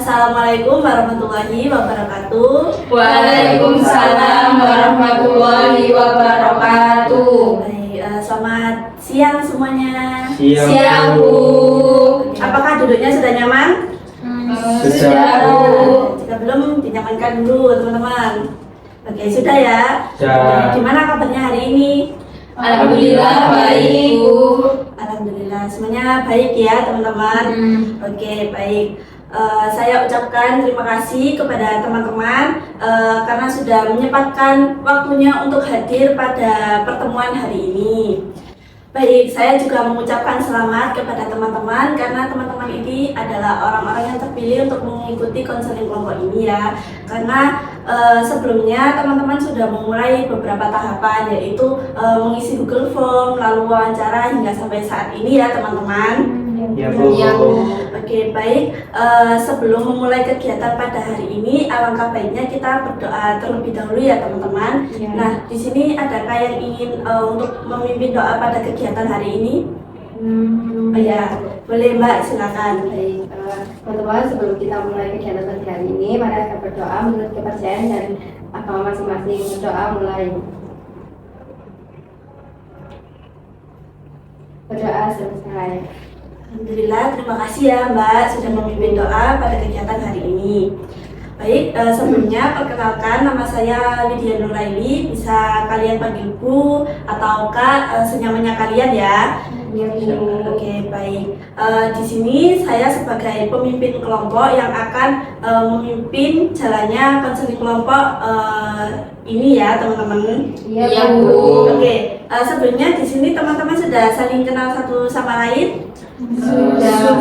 Assalamualaikum warahmatullahi wabarakatuh. Waalaikumsalam warahmatullahi wabarakatuh. Baik, selamat siang semuanya. Siang, Bu. Apakah duduknya sudah nyaman? Sudah, Bu. Jika belum, dinyamankan dulu teman-teman. Oke, sudah ya. Sudah. Gimana kabarnya hari ini? Alhamdulillah baik, Bu. Alhamdulillah, semuanya baik ya teman-teman. Oke, baik. Saya ucapkan terima kasih kepada teman-teman karena sudah menyempatkan waktunya untuk hadir pada pertemuan hari ini. Baik, saya juga mengucapkan selamat kepada teman-teman karena teman-teman ini adalah orang-orang yang terpilih untuk mengikuti konseling kelompok ini ya. Karena sebelumnya teman-teman sudah memulai beberapa tahapan, yaitu mengisi Google Form, lalu wawancara hingga sampai saat ini ya teman-teman. Ya, Bu. Oke, baik. Sebelum memulai kegiatan pada hari ini, alangkah baiknya kita berdoa terlebih dahulu ya teman-teman. Ya. Nah, di sini adakah yang ingin untuk memimpin doa pada kegiatan hari ini? Oh ya, boleh Mbak, silakan. Baik, teman-teman, sebelum kita mulai kegiatan pagi hari ini, mari kita berdoa menurut kepercayaan dan agama masing-masing. Berdoa mulai. Berdoa selesai. Alhamdulillah, terima kasih ya Mbak sudah memimpin doa pada kegiatan hari ini. Baik, sebelumnya perkenalkan, nama saya Widya Nuraini. Bisa kalian panggil Bu atau Kak, senyamannya kalian ya. Oke, baik. Di sini saya sebagai pemimpin kelompok yang akan memimpin jalannya konseling kelompok ini ya teman-teman. Iya, Bu. Oke, sebelumnya di sini teman-teman sudah saling kenal satu sama lain. Sudah.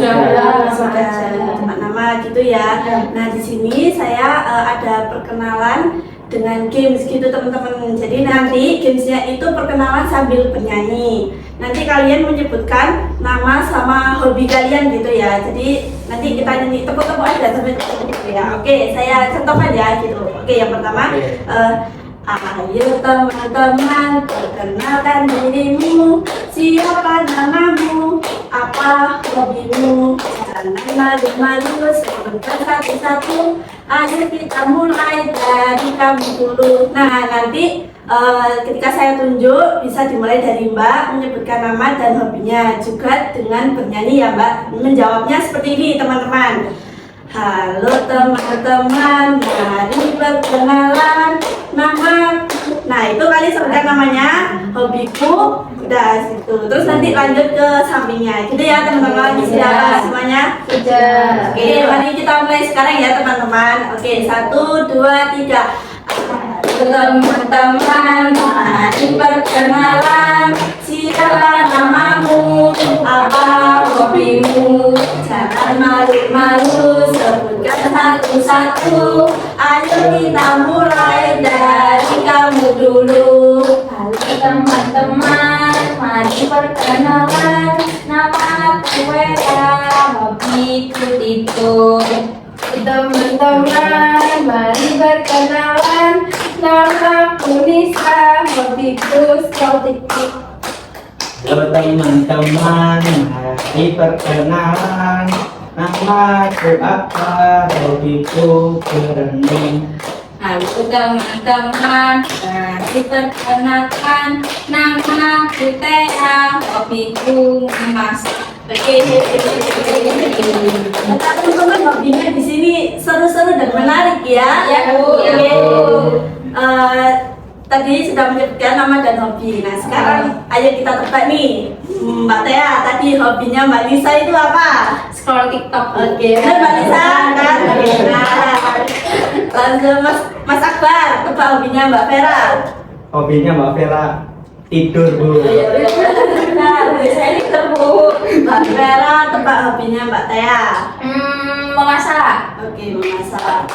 Nama gitu ya. Nah, di sini saya ada perkenalan dengan games gitu teman-teman. Jadi nanti gamesnya itu perkenalan sambil bernyanyi. Nanti kalian menyebutkan nama sama hobi kalian gitu ya. Jadi nanti kita nyanyi tepuk-tepuk aja sampai tepuk gitu ya. Oke, saya contohkan ya gitu. Oke, yang pertama ayo teman-teman, perkenalkan dirimu. Siapa namamu? Apa hobimu? Jangan malu-malu, sebentar satu-satu. Ayo kita mulai dari kamu dulu. Nah, nanti ketika saya tunjuk bisa dimulai dari Mbak menyebutkan nama dan hobinya, juga dengan bernyanyi ya Mbak. Menjawabnya seperti ini teman-teman. Halo teman-teman, mari perkenalan nama. Nah, itu kali sebutkan namanya, hobiku, udah situ. Terus nanti lanjut ke sampingnya, gitu ya teman-teman. Siap semuanya? Sudah. Oke, mari kita mulai sekarang ya teman-teman. Oke, 1, 2, 3. Teman-teman, mari perkenalan. Siapa namamu? Apa hobimu? Jangan malu-malu, sebutkan satu-satu. Ayo kita mulai dari kamu dulu. Halo teman-teman, mari perkenalan. Nama aku Wera, hobiku tidur. Teman-teman, mari berkenalan. Namaku Nisa, hobiku scouting. Halo teman-teman, mari perkenalan. Namaku apa, hobiku berenang. Halo teman-teman, mari perkenalkan. Nama aku Tea, hobiku memasak. Oke, teman-teman, hobinya di sini seru-seru dan menarik ya. Ya, Bu. Oke. Tadi sudah menyebutkan nama dan hobi. Nah, sekarang ayo kita tebak nih. Mbak Tea, tadi hobinya Mbak Lisa itu apa? Scroll TikTok. Oke, benar Mbak Lisa kan? Oke, nah. Langsung Mas Akbar, tebak hobinya Mbak Vera. Hobinya Mbak Vera tidur, Bu. Benar, saya ketemu Mbak Vera, tebak hobinya Mbak Tea. Memasak. Oke, memasak.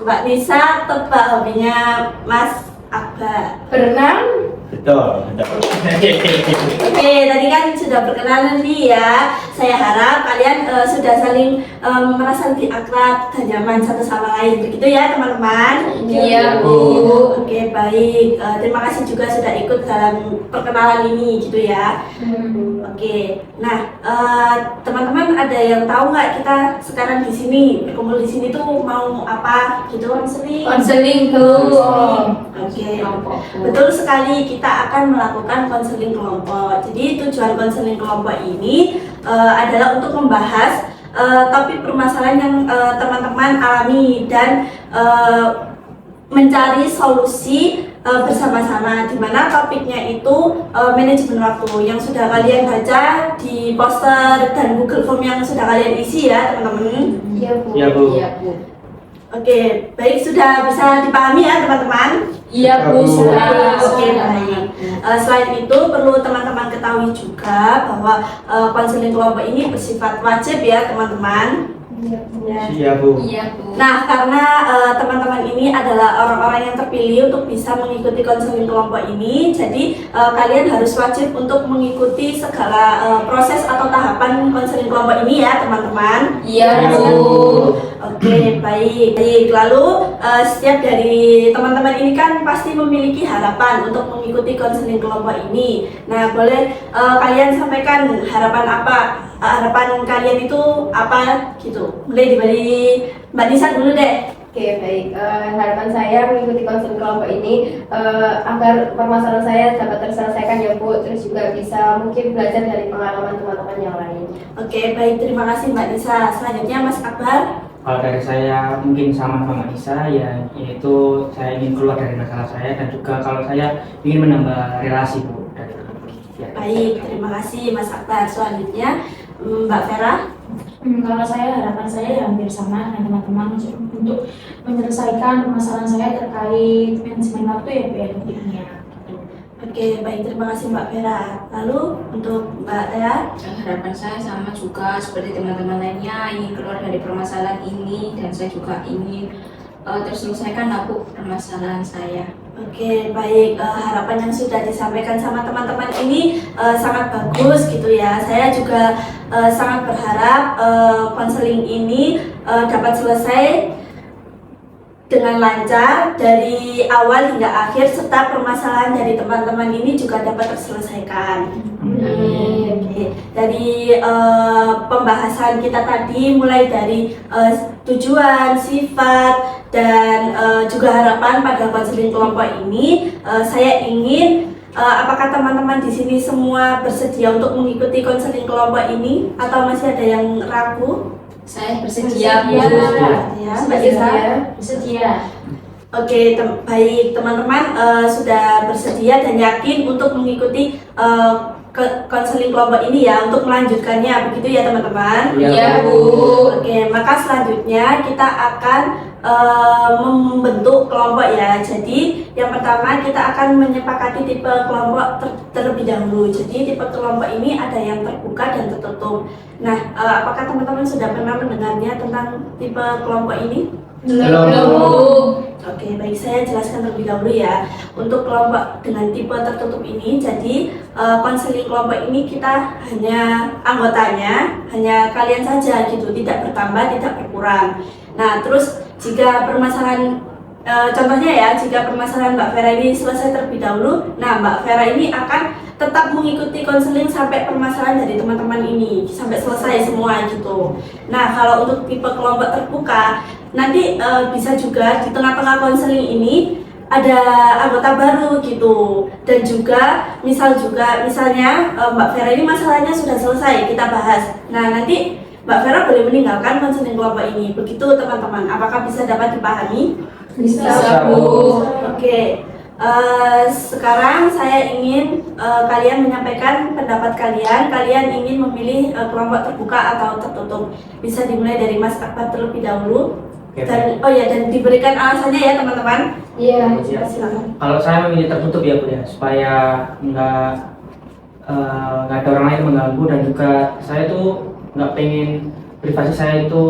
Mbak Nisa, tebak hobinya Mas Akbar. Berenang. Betul, betul. Oke, tadi kan sudah perkenalan nih ya. Saya harap kalian sudah saling merasa lebih akrab dan nyaman satu sama lain. Begitu ya teman-teman? Iya, Bu. Oke, baik. Terima kasih juga sudah ikut dalam perkenalan ini gitu ya. Oke, nah teman-teman ada yang tahu nggak kita sekarang di sini berkumpul di sini tuh mau apa gitu Konseling, Bu. Oke, betul sekali kita akan melakukan konseling kelompok. Jadi tujuan konseling kelompok ini adalah untuk membahas topik permasalahan yang teman-teman alami dan mencari solusi bersama-sama, di mana topiknya itu manajemen waktu yang sudah kalian baca di poster dan Google Form yang sudah kalian isi ya teman-teman. Iya, Bu. Iya, Bu. Iya, Bu. Oke, baik, sudah bisa dipahami ya teman-teman? Iya, Bu. Sudah. Oke, baik. Selain itu perlu teman-teman ketahui juga bahwa konseling kelompok ini bersifat wajib ya teman-teman. Iya, Bu. Iya, Bu. Nah, karena teman-teman ini adalah orang-orang yang terpilih untuk bisa mengikuti konseling kelompok ini, jadi kalian harus wajib untuk mengikuti segala proses atau tahapan konseling kelompok ini ya teman-teman. Iya, Bu. Oke, baik. Baik, lalu setiap dari teman-teman ini kan pasti memiliki harapan untuk mengikuti konseling kelompok ini. Nah, boleh kalian sampaikan harapan apa? Harapan kalian itu apa gitu? Mulai dari Mbak Nisa dulu deh. Oke, baik. Harapan saya mengikuti konseling kelompok ini agar permasalahan saya dapat terselesaikan ya, Bu. Terus juga bisa mungkin belajar dari pengalaman teman-teman yang lain. Oke, baik. Terima kasih Mbak Nisa. Selanjutnya Mas Akbar. Kalau dari saya mungkin sama Nisa ya, yaitu saya ingin keluar dari masalah saya dan juga kalau saya ingin menambah relasi, Bu, dari ya. Baik, terima kasih Mas Akbar. Selanjutnya Mbak Vera. Kalau saya harapan saya ya hampir sama dengan teman-teman untuk menyelesaikan permasalahan saya terkait manajemen waktu ya Bu ya intinya. Oke, baik, terima kasih Mbak Vera. Lalu untuk Mbak Tia. Harapan saya sama juga seperti teman-teman lainnya, ingin keluar dari permasalahan ini dan saya juga ingin terselesaikan lah, Bu, permasalahan saya. Oke, baik. Harapan yang sudah disampaikan sama teman-teman ini sangat bagus gitu ya. Saya juga sangat berharap konseling ini dapat selesai dengan lancar dari awal hingga akhir serta permasalahan dari teman-teman ini juga dapat terselesaikan. Oke. Dari pembahasan kita tadi mulai dari tujuan, sifat, dan juga harapan pada konseling kelompok ini, saya ingin apakah teman-teman di sini semua bersedia untuk mengikuti konseling kelompok ini atau masih ada yang ragu? Saya bersedia, Bu. Ya, Mbak Isa. Bersedia. Oke, baik teman-teman sudah bersedia dan yakin untuk mengikuti konseling kelompok ini ya untuk melanjutkannya, begitu ya teman-teman? Iya, Bu. Oke, maka selanjutnya kita akan membentuk kelompok ya. Jadi yang pertama kita akan menyepakati tipe kelompok terlebih dahulu. Jadi tipe kelompok ini ada yang terbuka dan tertutup. Nah, apakah teman-teman sudah pernah mendengarnya tentang tipe kelompok ini? Belum. Oke, baik, saya jelaskan terlebih dahulu ya. Untuk kelompok dengan tipe tertutup ini, jadi konseling kelompok ini kita hanya anggotanya, hanya kalian saja gitu, tidak bertambah, tidak berkurang. Nah, terus jika permasalahan, contohnya ya, jika permasalahan Mbak Vera ini selesai terlebih dahulu, nah Mbak Vera ini akan tetap mengikuti konseling sampai permasalahan dari teman-teman ini sampai selesai semua gitu. Nah, kalau untuk tipe kelompok terbuka, nanti bisa juga di tengah-tengah konseling ini ada anggota baru gitu, dan juga misalnya Mbak Vera ini masalahnya sudah selesai kita bahas. Nah, nanti Mbak Vera boleh meninggalkan konseling kelompok ini. Begitu teman-teman, apakah bisa dapat dipahami? Bisa, Bu. Oke. Sekarang saya ingin kalian menyampaikan pendapat kalian. Kalian ingin memilih kelompok terbuka atau tertutup? Bisa dimulai dari Mas Akbar terlebih dahulu. Oke, Dan dan diberikan alasannya ya teman-teman. Iya. Silakan. Kalau saya memilih tertutup ya Bu ya, supaya nggak ada orang lain mengganggu dan juga saya tuh nggak pengen privasi saya itu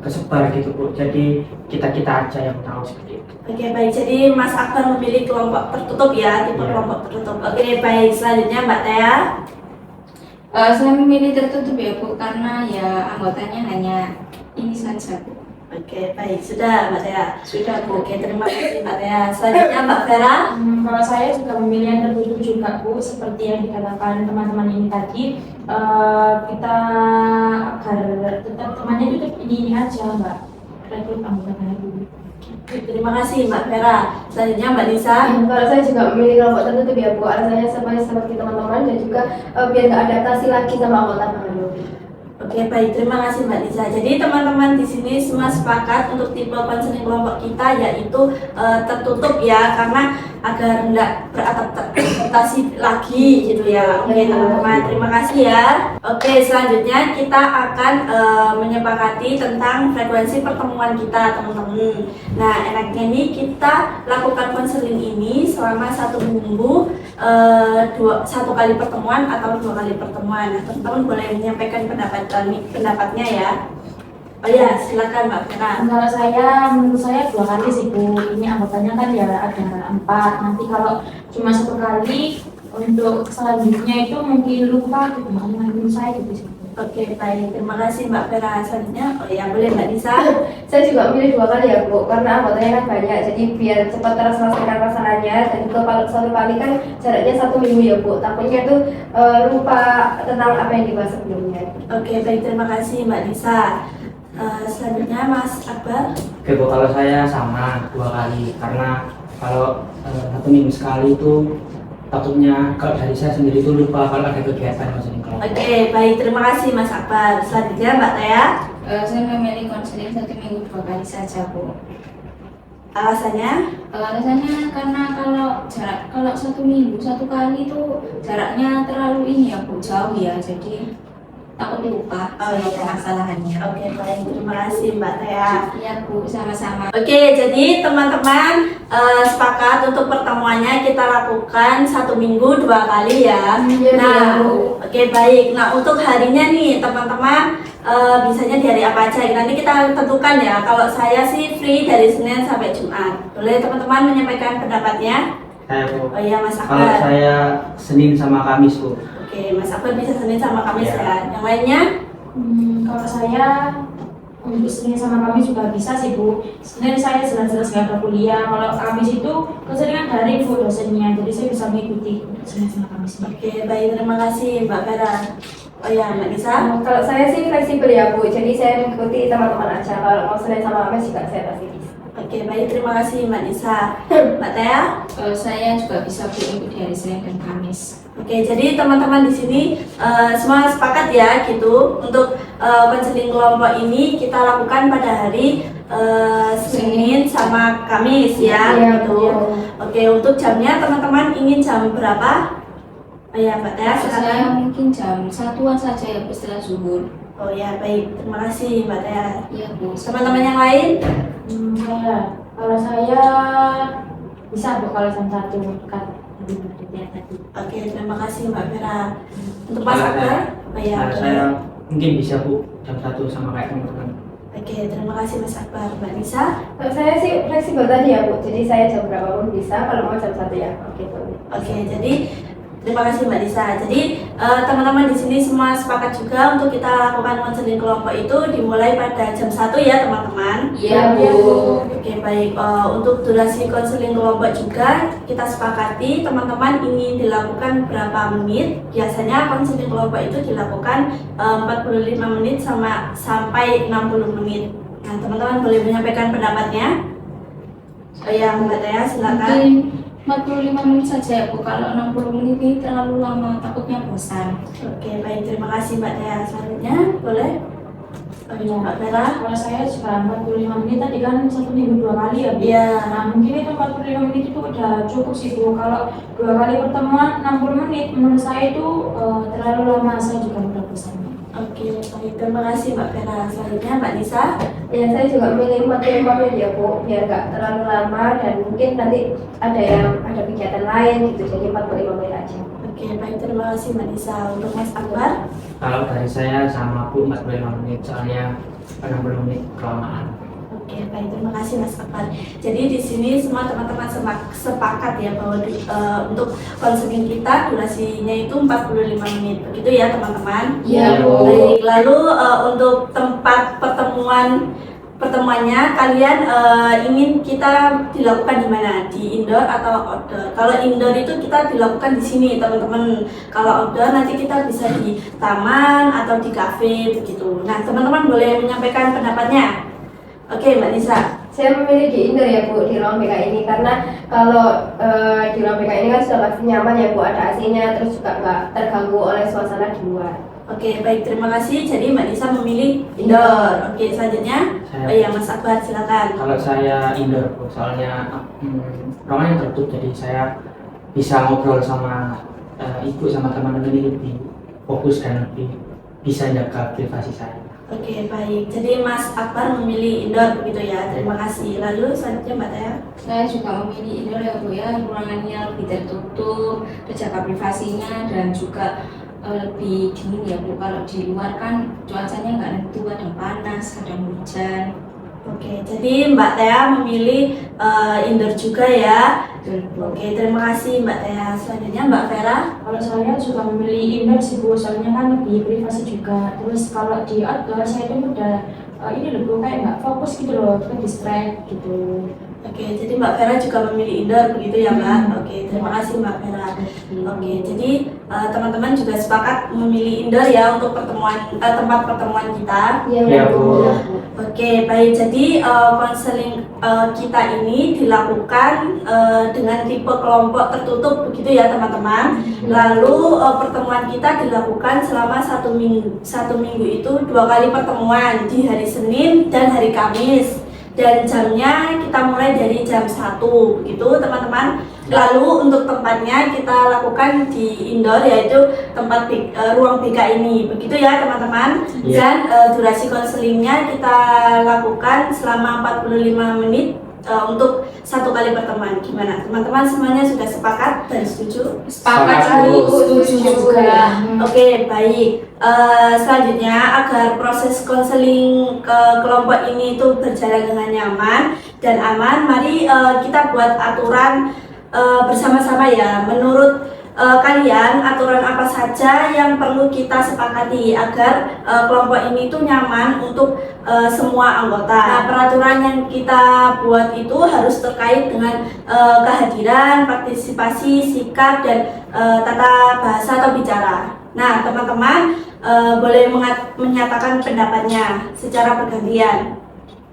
kesebar gitu Bu. Jadi kita aja yang tahu seperti itu. Oke, baik. Jadi Mas Akbar memilih kelompok tertutup ya, tipe Iya. kelompok tertutup. Oke, baik. Selanjutnya Mbak Tea. Saya memilih tertutup ya Bu, karena ya anggotanya hanya ini saja Bu. Oke, baik. Sudah Mbak Tea. Sudah Bu. Oke, terima kasih Mbak Tea. Selanjutnya Mbak Vera. Kalau saya juga memilih yang tertutup juga Bu, seperti yang dikatakan teman-teman ini tadi, kita agar tetap temannya itu tetap ini aja Mbak, rekrut anggota baru. Terima kasih Mbak Vera. Selanjutnya Mbak Nisa. Kalau saya juga memilih kelompok tertutup ya Bu, alasannya supaya seperti teman-teman dan juga biar nggak adaptasi lagi sama anggota baru. Oke, baik. Terima kasih Mbak Nisa. Jadi teman-teman di sini semua sepakat untuk tipe konseling kelompok kita yaitu tertutup ya, karena agar tidak beradaptasi lagi gitu ya. Oke teman-teman, terima kasih ya. Oke, selanjutnya kita akan menyepakati tentang frekuensi pertemuan kita teman-teman. Nah, enaknya ini kita lakukan konseling ini selama 1 minggu, 1 kali pertemuan atau 2 kali pertemuan. Nah, teman-teman boleh menyampaikan pendapatnya ya. Oh ya, silakan Mbak Vera. Kalau saya, menurut saya 2 kali sih Bu. Ini anggotanya kan ya ada 4. Nanti kalau cuma 1 kali, untuk selanjutnya itu mungkin lupa gitu. Makanya menurut saya gitu sih. Oke, baik. Terima kasih Mbak Vera. Selanjutnya, oh ya boleh Mbak Nisa. Saya juga memilih 2 kali ya Bu, karena anggotanya kan banyak, jadi biar cepat terselesaikan masalahnya. Dan juga kalau 1 kali kan jaraknya 1 minggu ya Bu, takutnya tuh lupa tentang apa yang dibahas sebelumnya. Oke, baik. Terima kasih Mbak Nisa. Selanjutnya Mas Akbar. Oke Bu, kalau saya sama 2 kali karena kalau 1 minggu sekali itu takutnya kalau dari saya sendiri itu lupa kalau ada kegiatan konseling kelompok. Oke, baik. Terima kasih Mas Akbar. Selanjutnya Mbak Tea. Saya memilih konseling 1 minggu 2 kali saja Bu. Alasannya? Alasannya karena kalau 1 minggu 1 kali itu jaraknya terlalu ini ya Bu, jauh ya, jadi takut lupa Oh, iya. permasalahannya. Oke, baik. Terima kasih Mbak Tea. Iya Bu, sama-sama. Oke, jadi teman-teman sepakat untuk pertemuannya kita lakukan 1 minggu 2 kali ya. Iya, Nah, iya, Bu. oke baik. Nah, untuk harinya nih teman-teman bisanya di hari apa aja? Nanti kita tentukan ya. Kalau saya sih free dari Senin sampai Jumat. Boleh teman-teman menyampaikan pendapatnya? Saya Bu. Oh iya Mas Kalau Akbar. saya Senin sama Kamis Bu. Oke, Mas Akbar bisa Senin sama Kamis Iya. ya. Yang lainnya? Kalau saya untuk Senin sama Kamis juga bisa sih Bu. Senin saya jelas-jelas nggak ada kuliah. Kalau Kamis itu keseringan daring Bu dosennya, jadi saya bisa mengikuti untuk Senin sama Kamis. Oke, baik. Terima kasih Mbak Vera. Oh ya, Mbak Nisa. Kalau saya sih fleksibel ya Bu, jadi saya mengikuti teman-teman aja. Kalau mau Senin sama Kamis juga saya pasti bisa. Oke, baik. Terima kasih Mbak Nisa. Mbak Tea. Saya juga bisa ikut di hari Senin dan Kamis. Oke, jadi teman-teman di sini semua sepakat ya gitu untuk konseling kelompok ini kita lakukan pada hari Senin sama Kamis ya Iya, gitu. iya. Oke, untuk jamnya teman-teman ingin jam berapa? Oh ya, Mbak Tea Saya silakan. mungkin jam 1-an saja ya Bu, setelah zuhur. Oh ya, baik. Terima kasih Mbak Tea. Iya Bu. Teman-teman yang lain? Kalau saya bisa Bu kalau jam 1 dekat dari tadi. Oke, terima kasih Mbak Vera. Untuk Mas Kalau Akbar? Oh ya, Nah, boleh. saya mungkin bisa Bu jam 1 sama kayak teman-teman. Oke, terima kasih Mas Akbar. Mbak Nisa? Kalau saya sih fleksibel tadi ya Bu, jadi saya jam berapapun bisa, kalau mau jam 1 ya. Oke Bu. Oke, jadi terima kasih Mbak Nisa. Jadi teman-teman di sini semua sepakat juga untuk kita lakukan konseling kelompok itu dimulai pada jam 1 ya teman-teman. Iya Iya, Bu. Oke baik. Untuk durasi konseling kelompok juga kita sepakati teman-teman ingin dilakukan berapa menit. Biasanya konseling kelompok itu dilakukan 45 menit sampai 60 menit. Nah teman-teman boleh menyampaikan pendapatnya. Oh ya Mbak Tea silakan. Mungkin 45 menit saja ya Bu, kalau 60 menit ini terlalu lama, takutnya bosan. Oke baik, terima kasih Mbak Tea. Selanjutnya boleh? Oh iya Mbak Vera. Kalau saya juga 45 menit tadi kan 1 minggu 2 kali ya Bu. Iya. Nah mungkin itu 45 menit itu udah cukup sih Bu. Kalau 2 kali pertemuan 60 menit menurut saya itu terlalu lama, saya juga udah bosan. Oke baik, terima kasih Mbak Vera. Selanjutnya Mbak Nisa. Ya saya juga memilih 45 menit ya Bu, biar nggak terlalu lama dan mungkin nanti ada kegiatan lain gitu, jadi 45 menit aja. Oke baik, terima kasih Mbak Nisa. Untuk Mas Akbar. Kalau dari saya sama Bu 45 menit soalnya 60 menit kelamaan. Oke, baik, terima kasih Mas Akbar. Jadi di sini semua teman-teman sepakat ya bahwa untuk konseling kita durasinya itu 45 menit. Begitu ya teman-teman? Iya, Bu. Baik, lalu untuk tempat pertemuannya kalian ingin kita dilakukan di mana? Di indoor atau outdoor? Kalau indoor itu kita dilakukan di sini teman-teman. Kalau outdoor nanti kita bisa di taman atau di kafe begitu. Nah teman-teman boleh menyampaikan pendapatnya. Oke Mbak Nisa. Saya memilih di indoor ya Bu, di ruang BK ini karena kalau di ruang BK ini kan sudah pasti nyaman ya Bu, ada AC-nya, terus juga nggak terganggu oleh suasana di luar. Oke, baik, terima kasih. Jadi Mbak Nisa memilih indoor. Oke, selanjutnya ya Mas Akbar silakan. Kalau saya indoor, Bu, soalnya ruangannya tertutup, jadi saya bisa ngobrol sama ibu sama teman-teman ini lebih fokus dan lebih bisa jaga privasi saya. Oke, baik. Jadi Mas Akbar memilih indoor begitu ya. Terima kasih. Lalu selanjutnya Mbak Taya. Saya juga memilih indoor ya Bu ya, ruangannya lebih tertutup, terjaga privasinya dan juga lebih dingin ya Bu. Kalau di luar kan cuacanya nggak nentu, kadang panas, kadang hujan. Oke, jadi Mbak Taya memilih indoor juga ya. Oke, terima kasih Mbak Taya. Selanjutnya Mbak Vera. Kalau saya juga memilih indoor sih Bu, soalnya kan lebih privasi juga. Terus kalau di outdoor saya itu udah ini loh Bu, kayak nggak fokus gitu loh, ke distract gitu. Oke, jadi Mbak Vera juga memilih indoor begitu ya Mbak. Oke, terima kasih Mbak Vera. Oke, jadi teman-teman juga sepakat memilih indoor ya untuk tempat pertemuan kita. Iya, Bu. Oke, baik. Jadi konseling kita ini dilakukan dengan tipe kelompok tertutup begitu ya teman-teman. Lalu pertemuan kita dilakukan selama satu minggu itu 2 kali pertemuan di hari Senin dan hari Kamis. Dan jamnya kita mulai dari jam 1 begitu teman-teman. Lalu untuk tempatnya kita lakukan di indoor, yaitu tempat ruang BK ini begitu ya teman-teman. Dan durasi konselingnya kita lakukan selama 45 menit untuk 1 kali pertemuan. Gimana teman-teman, semuanya sudah sepakat dan setuju? Sepakat Bu, setuju juga. Oke, baik. Selanjutnya agar proses konseling ke kelompok ini itu berjalan dengan nyaman dan aman, mari kita buat aturan bersama-sama ya. Menurut kalian aturan apa saja yang perlu kita sepakati agar kelompok ini tuh nyaman untuk semua anggota. Nah, peraturan yang kita buat itu harus terkait dengan kehadiran, partisipasi, sikap dan tata bahasa atau bicara. Nah, teman-teman boleh menyatakan pendapatnya secara bergantian.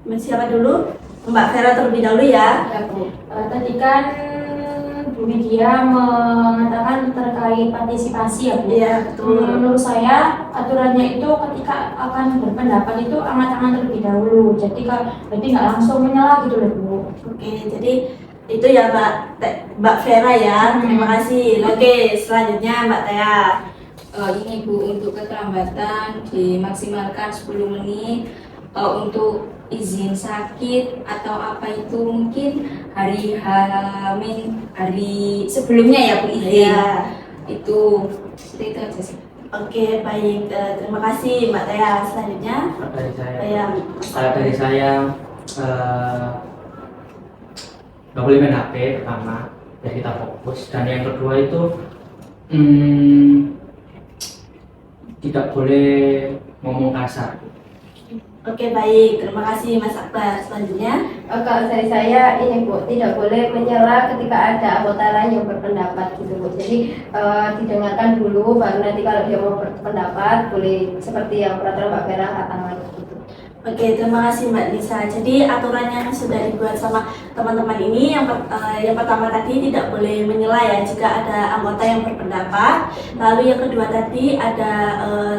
Siapa dulu? Mbak Vera terlebih dahulu ya. Ya Bu, tadi kan Bu Media mengatakan terkait partisipasi ya Bu. Iya, betul. Menurut saya aturannya itu ketika akan berpendapat itu amat-amat terlebih dahulu. Jadi berarti nggak langsung menyela gitu loh Bu. Oke, jadi itu ya Mbak Vera ya. Terima kasih. Oke, selanjutnya Mbak Tea. Ini Bu, untuk keterlambatan dimaksimalkan 10 menit. Untuk izin sakit atau apa itu mungkin hari sebelumnya ya Bu izin. Iya. Itu seperti itu aja sih. Oke, baik. Terima kasih Mbak Tea. Selanjutnya Kalau dari saya nggak boleh main HP pertama, biar kita fokus. Dan yang kedua itu tidak boleh ngomong kasar. Oke, baik. Terima kasih Mas Akbar. Selanjutnya Kalau dari saya ini Bu, tidak boleh menyela ketika ada anggota lain yang berpendapat gitu Bu. Jadi didengarkan dulu, baru nanti kalau dia mau berpendapat boleh seperti yang peraturan Mbak Vera katakan gitu. Oke, terima kasih Mbak Nisa. Jadi aturannya yang sudah dibuat sama teman-teman ini yang pertama tadi tidak boleh menyela ya jika ada anggota yang berpendapat. Lalu yang kedua tadi ada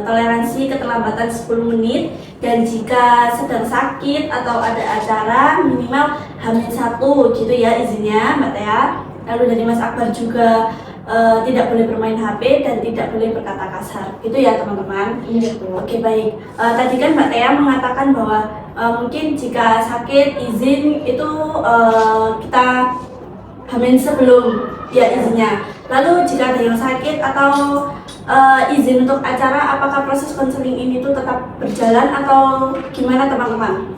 toleransi keterlambatan 10 menit, dan jika sedang sakit atau ada acara minimal H-1 gitu ya izinnya Mbak Tea. Lalu dari Mas Akbar juga tidak boleh bermain HP dan tidak boleh berkata kasar. Gitu ya teman-teman. Iya Bu. Oke, baik. Tadi kan Mbak Tea mengatakan bahwa mungkin jika sakit izin itu kita hamin sebelum ya izinnya. Lalu jika ada yang sakit atau izin untuk acara, apakah proses konseling ini tuh tetap berjalan atau gimana teman-teman?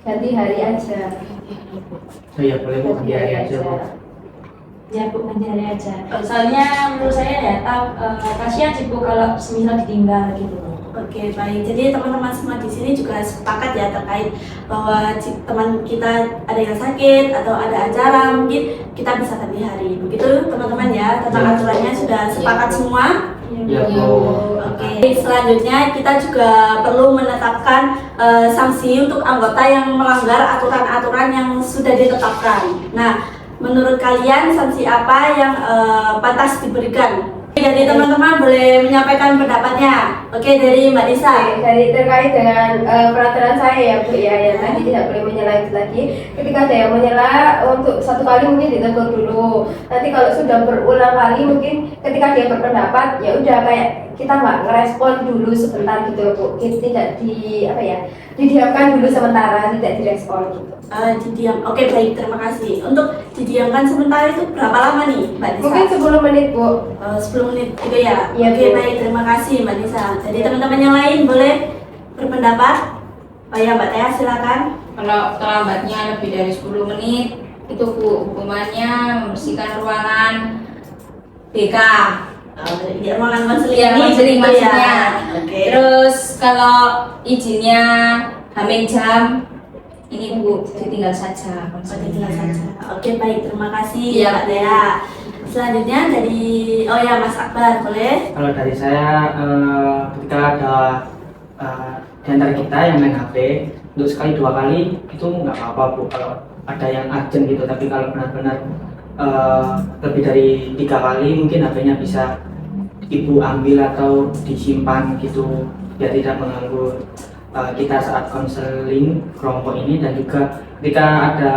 Ganti hari aja. Oh iya, boleh Bu, ganti hari aja Bu. Ya Bu, nanti hari aja. Soalnya menurut saya ya, kasihan sih Bu kalau semisal ditinggal gitu. Oke, baik. Jadi teman-teman semua di sini juga sepakat ya terkait bahwa teman kita ada yang sakit atau ada acara, mungkin kita bisa ganti hari. Begitu teman-teman ya, tentang aturannya sudah sepakat semua. Iya Bu. Oke, selanjutnya kita juga perlu menetapkan sanksi untuk anggota yang melanggar aturan-aturan yang sudah ditetapkan. Nah, menurut kalian sanksi apa yang pantas diberikan? Jadi teman-teman boleh menyampaikan pendapatnya. Oke, dari Mbak Nisa. Dari terkait dengan peraturan saya ya Bu ya, yang tadi tidak boleh menyela itu lagi. Ketika ada yang menyela untuk satu kali mungkin ditegur dulu. Nanti kalau sudah berulang kali mungkin ketika dia berpendapat ya udah kayak kita nggak ngerespon dulu sebentar gitu Bu. Kita tidak didiamkan dulu sementara, tidak direspon gitu. Didiam. Oke, baik, terima kasih. Untuk didiamkan sementara itu berapa lama nih, Mbak Nisa? Mungkin 10 menit Bu. 10 menit gitu ya? Iya, Oke, Bu. baik, terima kasih Mbak Nisa. Jadi teman-teman yang lain boleh berpendapat? Oh ya, Mbak Tia, silakan. Kalau terlambatnya lebih dari 10 menit, itu Bu, hukumannya membersihkan ruangan BK. Ya, ruangan konseling Iya, ini konseling gitu maksudnya. Oke. Terus kalau izinnya hamil jam, ini Bu, ditinggal saja Tinggal konselingnya. saja. Oke, baik, terima kasih Iya, Mbak Tia. Selanjutnya dari Mas Akbar, boleh? Kalau dari saya, ketika ada di antara kita yang main HP, untuk sekali 2 kali itu nggak apa-apa Bu. Kalau ada yang urgent gitu, tapi kalau benar-benar lebih dari 3 kali, mungkin HP-nya bisa Ibu ambil atau disimpan gitu, biar tidak mengganggu kita saat konseling kelompok ini. Dan juga ketika ada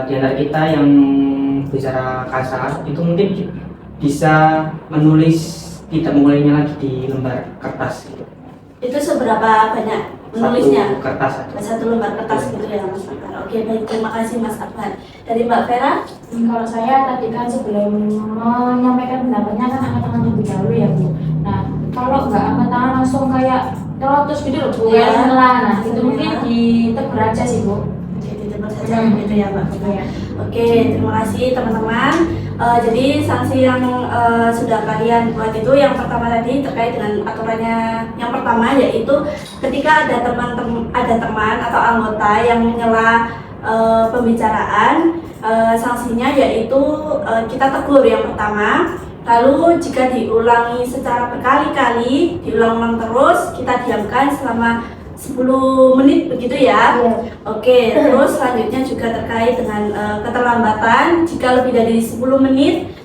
di antara kita yang bicara kasar, itu mungkin bisa menulis, tidak mengulanginya lagi di lembar kertas gitu. Itu seberapa banyak menulisnya? Satu kertas aja. Satu lembar kertas gitu ya Mas Akbar. Oke, baik, terima kasih Mas Akbar. Dari Mbak Vera? Kalau saya tadi kan sebelum menyampaikan pendapatnya kan angkat tangan terlebih dahulu ya Bu. Nah, kalau nggak angkat tangan langsung kayak terotos gitu loh Bu, Iya. ya melah. Nah, itu mungkin ditegur aja sih Bu. Oke, ditebak saja begitu ya Mbak Vera. Iya. Oke, terima kasih teman-teman. Jadi sanksi yang sudah kalian buat itu, yang pertama tadi terkait dengan aturannya. Yang pertama yaitu ketika ada teman atau anggota yang menyela pembicaraan, sanksinya yaitu kita tegur yang pertama. Lalu jika diulangi secara berkali-kali, diulang-ulang terus, kita diamkan selama 10 menit begitu ya. Iya. Oke, terus selanjutnya juga terkait dengan keterlambatan. Jika lebih dari 10 menit,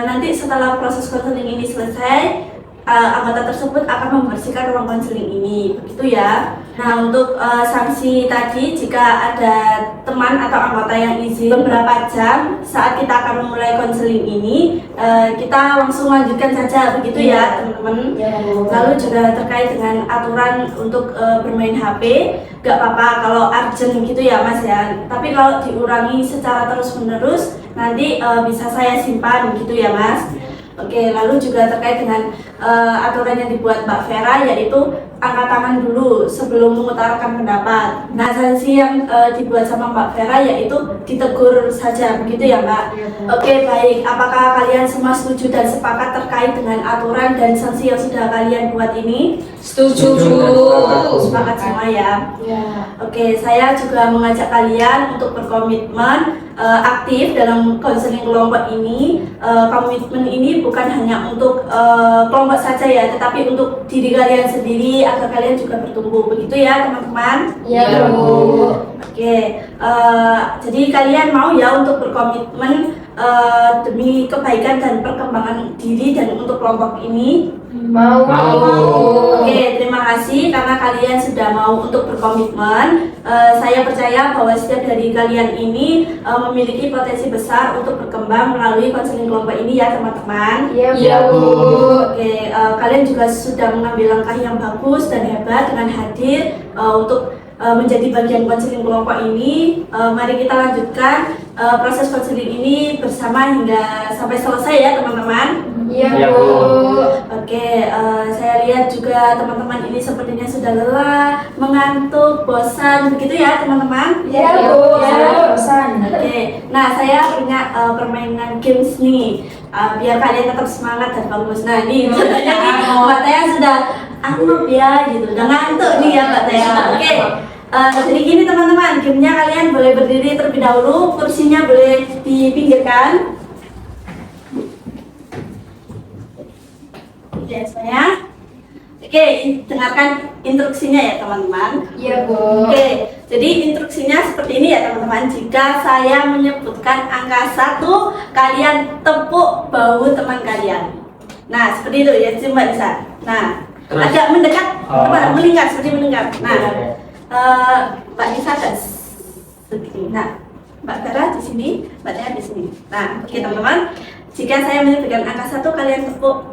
nanti setelah proses konseling ini selesai, anggota tersebut akan membersihkan ruang konseling ini, begitu ya. Nah, untuk sanksi tadi, jika ada teman atau anggota yang izin beberapa jam saat kita akan memulai konseling ini, kita langsung lanjutkan saja, begitu ya teman-teman. Lalu juga terkait dengan aturan untuk bermain HP, gak apa-apa kalau urgent gitu ya Mas ya. Tapi kalau diurangi secara terus-menerus, nanti bisa saya simpan gitu ya Mas. Oke, lalu juga terkait dengan aturan yang dibuat Mbak Vera, yaitu angkat tangan dulu sebelum mengutarakan pendapat. Nah, sanksi yang dibuat sama Mbak Vera yaitu ditegur saja, begitu ya Mbak? Oke, baik. Apakah kalian semua setuju dan sepakat terkait dengan aturan dan sanksi yang sudah kalian buat ini? Setuju Setuju. Bu. Sepakat semua ya? Ya. Oke, saya juga mengajak kalian untuk berkomitmen aktif dalam konseling kelompok ini. Komitmen ini bukan hanya untuk kelompok saja ya, tetapi untuk diri kalian sendiri agar kalian juga bertumbuh. Begitu ya teman-teman? Iya Bu. Oke, jadi kalian mau ya untuk berkomitmen demi kebaikan dan perkembangan diri dan untuk kelompok ini? Mau. Oke, terima kasih karena kalian sudah mau untuk berkomitmen. Saya percaya bahwa setiap dari kalian ini memiliki potensi besar untuk berkembang melalui konseling kelompok ini ya teman-teman. Iya Bu. Oke, kalian juga sudah mengambil langkah yang bagus dan hebat dengan hadir untuk menjadi bagian konseling kelompok ini. Mari kita lanjutkan proses konseling ini bersama hingga sampai selesai ya teman-teman. Iya Iya, Bu. Oke, saya lihat juga teman-teman ini sepertinya sudah lelah, mengantuk, bosan, begitu ya teman-teman? Iya Bu. Ya, bosan. Oke, nah saya punya permainan games nih, biar kalian tetap semangat dan bagus. Nah ini contohnya nih, Mbak Tia sudah angkup ya, gitu, udah ngantuk nih ya Mbak Tia. Oke, jadi gini teman-teman, gamenya kalian boleh berdiri terlebih dahulu, kursinya boleh dipinggirkan. Oke, saya. Oke, dengarkan instruksinya ya teman-teman. Iya Bu. Oke, jadi instruksinya seperti ini ya teman-teman. Jika saya menyebutkan angka 1, kalian tepuk bahu teman kalian. Nah, seperti itu ya, Mbak Nisa. Nah, Terus? agak mendekat, Oh. melingkar, seperti melingkar. Nah, Oke. Mbak Nisa ada segini. Nah, Mbak Dara di sini, Mbak Tia di sini. Nah, oke teman-teman. Jika saya menyebutkan angka 1, kalian tepuk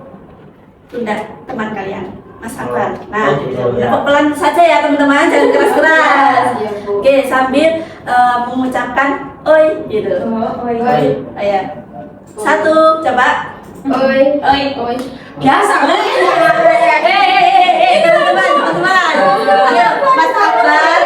pundak teman kalian, Mas Akbar. Nah, Oh, gitu, ya. tepuk pelan saja ya teman-teman, jangan keras-keras. Iya Bu. Oke, sambil mengucapkan oi gitu. Oh, iya. Oi. Ya. 1, coba. Oi. Oi. Oi. Biasa. Teman-teman. Ayo, Mas Akbar,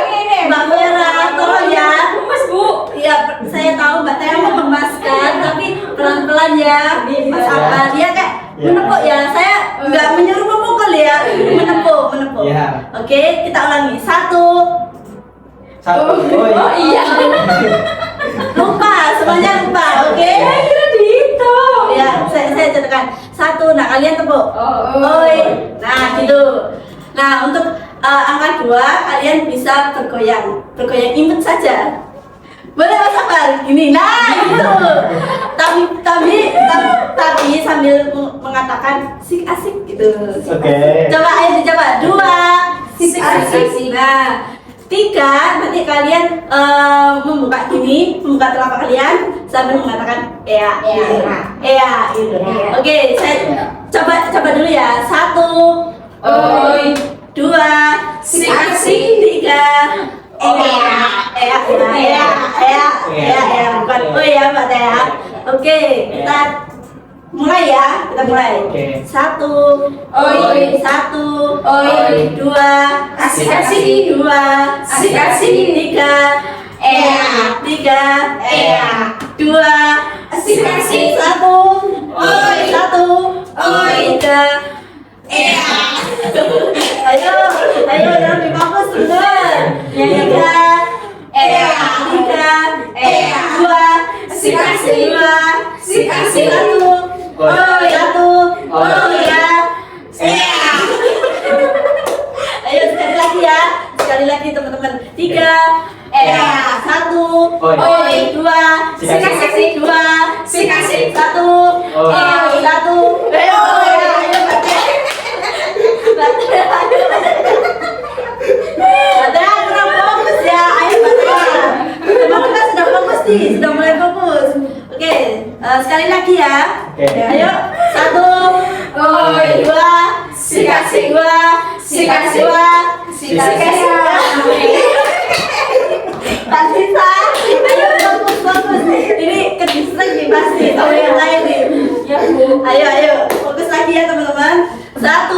Mbak Vera, tolong ya. Mas Bu. Iya, saya tahu Mbak Tia mau memaskan, tapi pelan-pelan ya, Mas Akbar. Dia kayak menepuk ya. Saya nggak menyuruh memukul ya, menepuk. Iya. Oke, kita ulangi. 1. 1. Oh iya. Lupa, semuanya lupa. Oke. Kira dihitung. Ya, saya catatkan. 1. Nah, kalian tepuk. Oi. Nah, gitu. Nah, untuk angka 2 kalian bisa bergoyang imut saja. Boleh Mas Akbar? Gini. Nah, gitu. Tapi sambil mengatakan sik asik gitu. Oke. Coba ayo dicoba. 2. Sik asik. asik. Nah, 3, nanti kalian membuka telapak kalian sambil mengatakan ea, gitu. Ea. Oke, saya coba dulu ya. 1, oi. 2, Sik asik. 3, bukan oi ya Mbak Tia. Oke, kita mulai ya. Oke. 1, Oi. 1, Oi. 2, Asik asik. 2, Asik asik. 3, 2, Asik asik. 1, Oi. 1, Oi. 3, ayo yang lebih bagus bener. 3, 2, Asik asik. 2, Asik asik. 1, Oi. 1, Oi. 3. Ayo sekali lagi teman-teman. 3, 1, Oi. 2, Sik asik. 2, Sik asik. 1, Oi. 1. Ayo Batea kurang fokus ya. Ayo Batea. Teman kita sudah fokus nih, sudah mulai fokus. Oke, sekali lagi ya. Oke. Ayo, 1, Oi. 2, Sik asik. 2, Sik asik. 2, Sik asik. tak bisa. Ayo fokus. Ini kedistrik nih pasti sama yang lain nih. Ya Bu. Ayo, fokus lagi ya teman-teman. 1,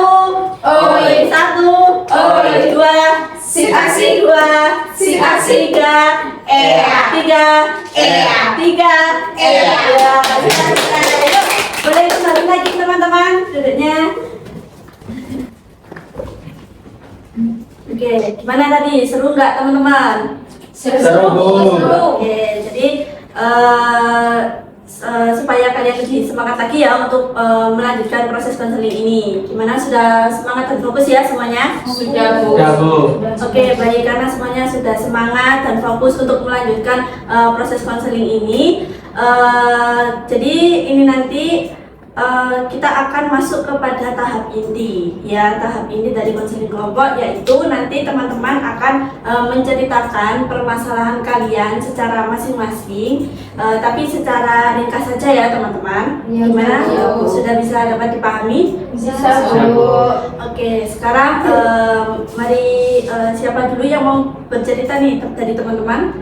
Oi. 1, Oi. 2, Sik asik. 2, Sik asik. 3, 3, 3. Ea. Ya, ayo, boleh kembali lagi teman-teman duduknya. Oke, gimana tadi? Seru nggak teman-teman? Seru, Bu. Oke, jadi supaya kalian lebih semangat lagi ya untuk melanjutkan proses konseling ini. Gimana, sudah semangat dan fokus ya semuanya? Sudah Bu. Sudah, Bu. Oke, baik, karena semuanya sudah semangat dan fokus untuk melanjutkan proses konseling ini. Jadi ini nanti kita akan masuk kepada tahap inti ya. Tahap inti dari konseling kelompok yaitu nanti teman-teman akan menceritakan permasalahan kalian secara masing-masing, tapi secara ringkas saja ya teman-teman. Iya, Gimana? Bu. Sudah bisa dapat dipahami? Bisa Bisa, Bu. Bu. Oke, sekarang mari siapa dulu yang mau bercerita nih dari teman-teman?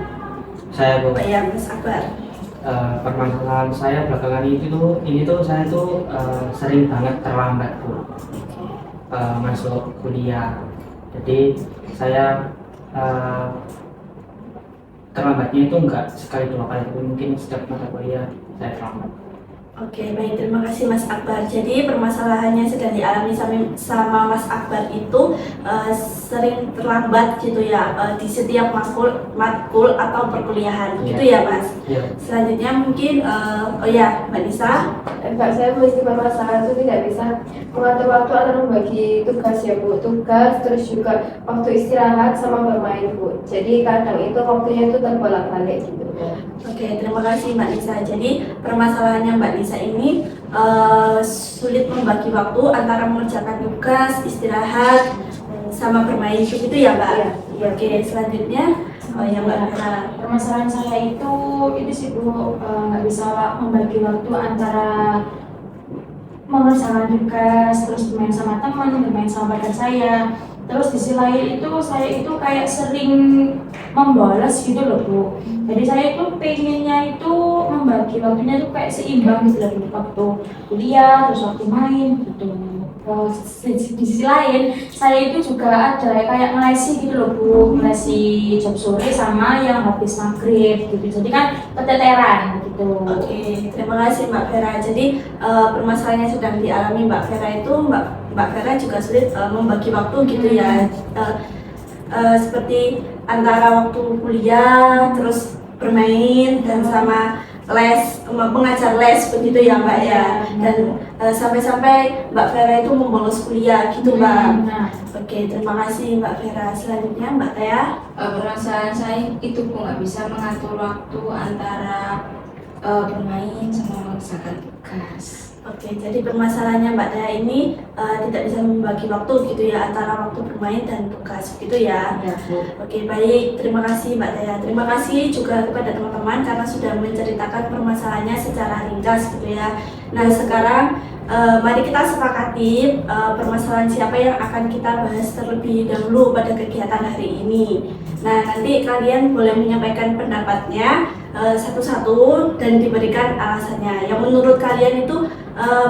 Saya, Bu. Ya, Mas Akbar. permasalahan saya belakangan ini tuh saya tuh sering banget terlambat Bu, masuk kuliah. Jadi saya terlambatnya itu enggak sekali dua kali, tapi mungkin setiap mata kuliah saya terlambat. Oke, baik, terima kasih Mas Akbar. Jadi permasalahannya sedang dialami sama Mas Akbar itu sering terlambat gitu ya di setiap matkul atau perkuliahan, gitu ya Mas. Iya. Selanjutnya mungkin oh ya Mbak Nisa. Enggak, saya mesti permasalahan itu tidak bisa mengatur waktu atau membagi tugas ya Bu. Tugas, terus juga waktu istirahat sama bermain Bu. Jadi kadang itu waktunya itu terbolak-balik gitu Bu. Oke, terima kasih Mbak Nisa. Jadi permasalahannya Mbak Nisa ini sulit membagi waktu antara mengerjakan tugas, istirahat, sama bermain begitu ya Mbak? Iya, iya. Oke, selanjutnya yang Mbak Vera. Permasalahan saya itu sih Bu, nggak bisa membagi waktu antara mengerjakan tugas, terus bermain sama teman, bermain sama pacar saya. Terus di sisi lain itu saya itu kayak sering membolos gitu loh Bu. Jadi saya itu pengennya itu membagi waktunya itu kayak seimbang gitu loh, waktu kuliah terus waktu main gitu. Di sisi lain saya itu juga ada kayak ngelesi gitu loh Bu, ngelesi jam sore sama yang habis maghrib gitu. Jadi kan keteteran gitu. Oke, terima kasih Mbak Vera. Jadi permasalahannya sedang dialami Mbak Vera itu Mbak Vera juga sulit membagi waktu gitu ya. Seperti antara waktu kuliah, terus bermain dan sama mengajar les begitu ya Mbak ya. Dan sampai-sampai Mbak Vera itu membolos kuliah gitu Mbak. Nah, Oke, terima kasih Mbak Vera. Selanjutnya Mbak Tea. Permasalahan saya itu Bu nggak bisa mengatur waktu antara bermain sama mengerjakan tugas. Oke, jadi permasalahannya Mbak Tea ini tidak bisa membagi waktu gitu ya antara waktu bermain dan tugas gitu ya. Ya Bu. Oke, baik, terima kasih Mbak Tea. Terima kasih juga kepada teman-teman karena sudah menceritakan permasalahannya secara ringkas gitu ya. Nah, sekarang mari kita sepakati permasalahan siapa yang akan kita bahas terlebih dahulu pada kegiatan hari ini. Nah, nanti kalian boleh menyampaikan pendapatnya satu-satu dan diberikan alasannya. Yang menurut kalian itu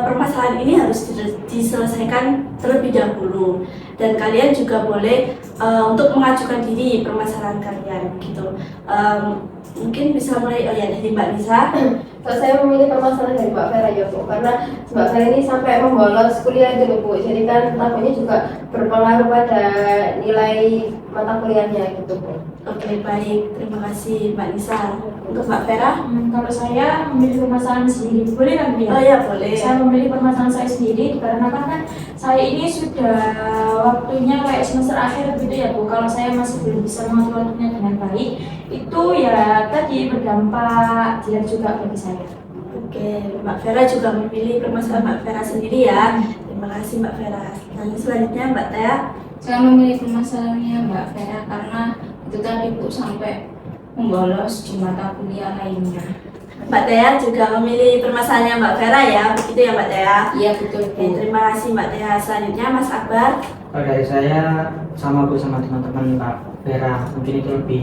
permasalahan ini harus diselesaikan terlebih dahulu. Dan kalian juga boleh untuk mengajukan diri permasalahan kalian gitu. Mungkin bisa mulai dari Mbak Nisa. Kalau saya memilih permasalahan dari Mbak Vera ya Bu, karena Mbak Vera ini sampai membolos kuliah gitu Bu. Jadi kan takutnya juga berpengaruh pada nilai mata kuliahnya gitu Bu. Oke, baik, terima kasih Mbak Nisa. Untuk Mbak Vera? kalau saya memilih permasalahan sendiri, boleh kan Bu ya? Oh ya, boleh. Saya memilih permasalahan saya sendiri dikarenakan kan saya ini sudah waktunya kayak semester akhir gitu ya Bu. Kalau saya masih belum bisa mengatur waktunya dengan baik, itu ya tadi berdampak jelek juga bagi saya. Oke, Mbak Vera juga memilih permasalahan Mbak Vera sendiri ya. Terima kasih Mbak Vera. Dan selanjutnya Mbak Tea. Saya memilih permasalahannya Mbak Vera karena itu tadi Bu sampai membolos di mata kuliah lainnya. Mbak Tea juga memilih permasalahannya Mbak Vera ya, begitu ya Mbak Tea? Iya betul Oke, Bu. terima kasih Mbak Tea. Selanjutnya Mas Akbar. Kalau dari saya sama Bu sama teman-teman Mbak Vera, mungkin itu lebih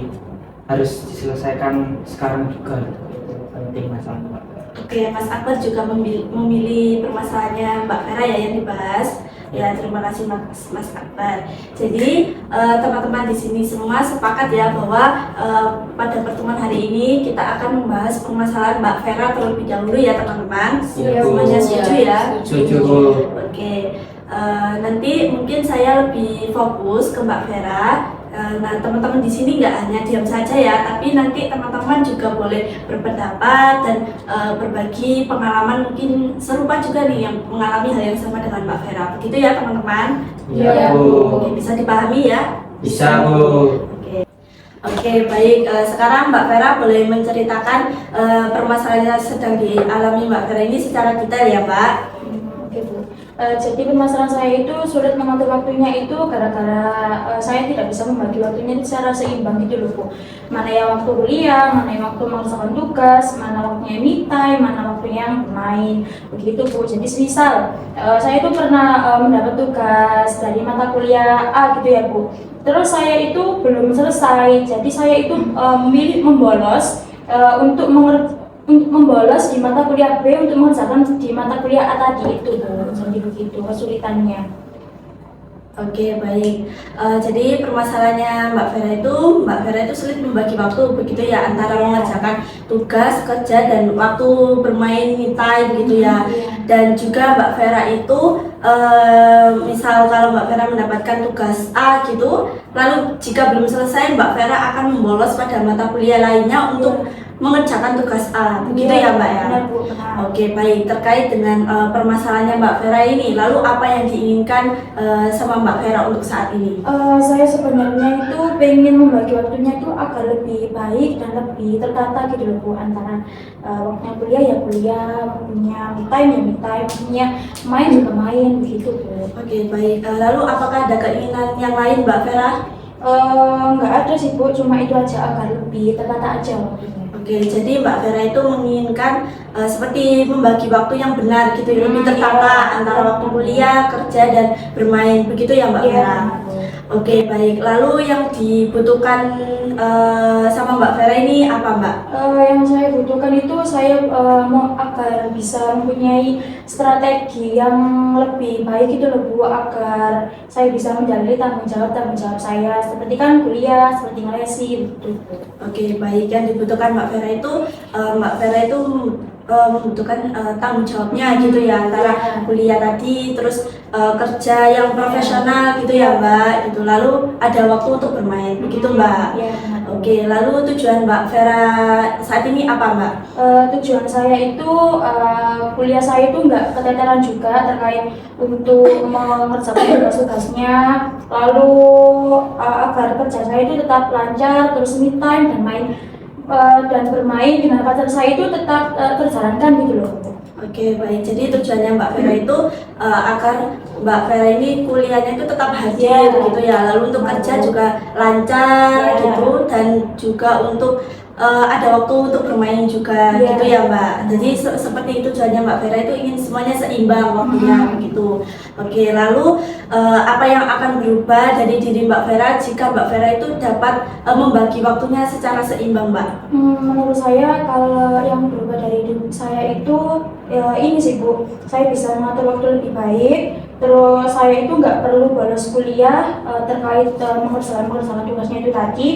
harus diselesaikan sekarang juga gitu. Itu penting masalah Mbak Vera. Oke, Mas Akbar juga memilih permasalahannya Mbak Vera ya yang dibahas. Ya, terima kasih Mas Akbar. Jadi teman-teman di sini semua sepakat ya bahwa pada pertemuan hari ini kita akan membahas permasalahan Mbak Vera terlebih dahulu ya teman-teman. Iya, Bu. Semuanya setuju ya? Setuju Bu. Oke, nanti mungkin saya lebih fokus ke Mbak Vera. Nah, teman-teman di sini nggak hanya diam saja ya, tapi nanti teman-teman juga boleh berpendapat dan berbagi pengalaman mungkin serupa juga nih yang mengalami hal yang sama dengan Mbak Vera. Begitu ya teman-teman? Iya Bu. Oke, bisa dipahami ya? Bisa Bu. Oke, baik. Sekarang Mbak Vera boleh menceritakan permasalahan yang sedang dialami Mbak Vera ini secara detail ya, Mbak. Oke Bu. Jadi permasalahan saya itu sulit mengatur waktunya itu gara-gara saya tidak bisa membagi waktunya secara seimbang gitu loh Bu. Mana yang waktu kuliah, mana yang waktu mengerjakan tugas, mana waktunya me time, mana waktunya yang bermain, begitu Bu. Jadi semisal saya itu pernah mendapat tugas dari mata kuliah A gitu ya Bu. Terus saya itu belum selesai, jadi saya itu memilih membolos untuk untuk membolos di mata kuliah B untuk mengerjakan di mata kuliah A tadi itu Bu. Jadi begitu kesulitannya. Oke, baik. Jadi permasalahannya Mbak Vera itu sulit membagi waktu begitu ya antara mengerjakan tugas, kerja dan waktu bermain me time gitu ya. Dan juga Mbak Vera itu misal kalau Mbak Vera mendapatkan tugas A gitu, lalu jika belum selesai Mbak Vera akan membolos pada mata kuliah lainnya untuk mengerjakan tugas A. Begitu ya Mbak ya? Benar Bu, benar. Oke, baik. Terkait dengan permasalahannya Mbak Vera ini, lalu apa yang diinginkan sama Mbak Vera untuk saat ini? Saya sebenarnya itu pengen membagi waktunya itu agar lebih baik dan lebih tertata gitu loh Bu, antara waktunya kuliah ya kuliah, waktunya me time ya me time, waktunya main juga main begitu Bu. Oke, baik. Lalu apakah ada keinginan yang lain Mbak Vera? Nggak ada sih Bu, cuma itu aja agar lebih tertata aja waktunya. Oke, jadi Mbak Vera itu menginginkan seperti membagi waktu yang benar gitu, lebih tertata antara waktu kuliah, kerja, dan bermain. Begitu ya Mbak Vera? Oke, baik. Lalu yang dibutuhkan sama Mbak Vera ini apa Mbak? Yang saya butuhkan itu saya mau agar bisa mempunyai strategi yang lebih baik gitu loh Bu, agar saya bisa menjalani tanggung jawab saya seperti kan kuliah, seperti ngelesi gitu Bu. Oke, baik. Yang dibutuhkan Mbak Vera itu membutuhkan tanggung jawabnya gitu ya, antara kuliah tadi terus kerja yang profesional gitu ya Mbak gitu, lalu ada waktu untuk bermain begitu Mbak. Iya, benar. Oke, lalu tujuan Mbak Vera saat ini apa Mbak? Tujuan saya itu kuliah saya itu nggak keteteran juga terkait untuk mengerjakan tugas-tugasnya, lalu agar kerja saya itu tetap lancar, terus me time dan dan bermain dengan pacar saya itu tetap terjalankan gitu loh. Oke, baik. Jadi tujuannya Mbak Vera itu agar Mbak Vera ini kuliahnya itu tetap hadir gitu ya. Lalu untuk kerja juga lancar gitu, dan juga untuk ada waktu untuk bermain juga gitu ya Mbak. Jadi seperti itu tujuannya Mbak Vera itu ingin semuanya seimbang waktunya begitu. Oke, lalu apa yang akan berubah dari diri Mbak Vera jika Mbak Vera itu dapat membagi waktunya secara seimbang Mbak? Menurut saya kalau yang berubah dari diri saya itu ini sih Bu, saya bisa mengatur waktu lebih baik. Terus saya itu nggak perlu bolos kuliah terkait mengerjakan tugasnya itu tadi.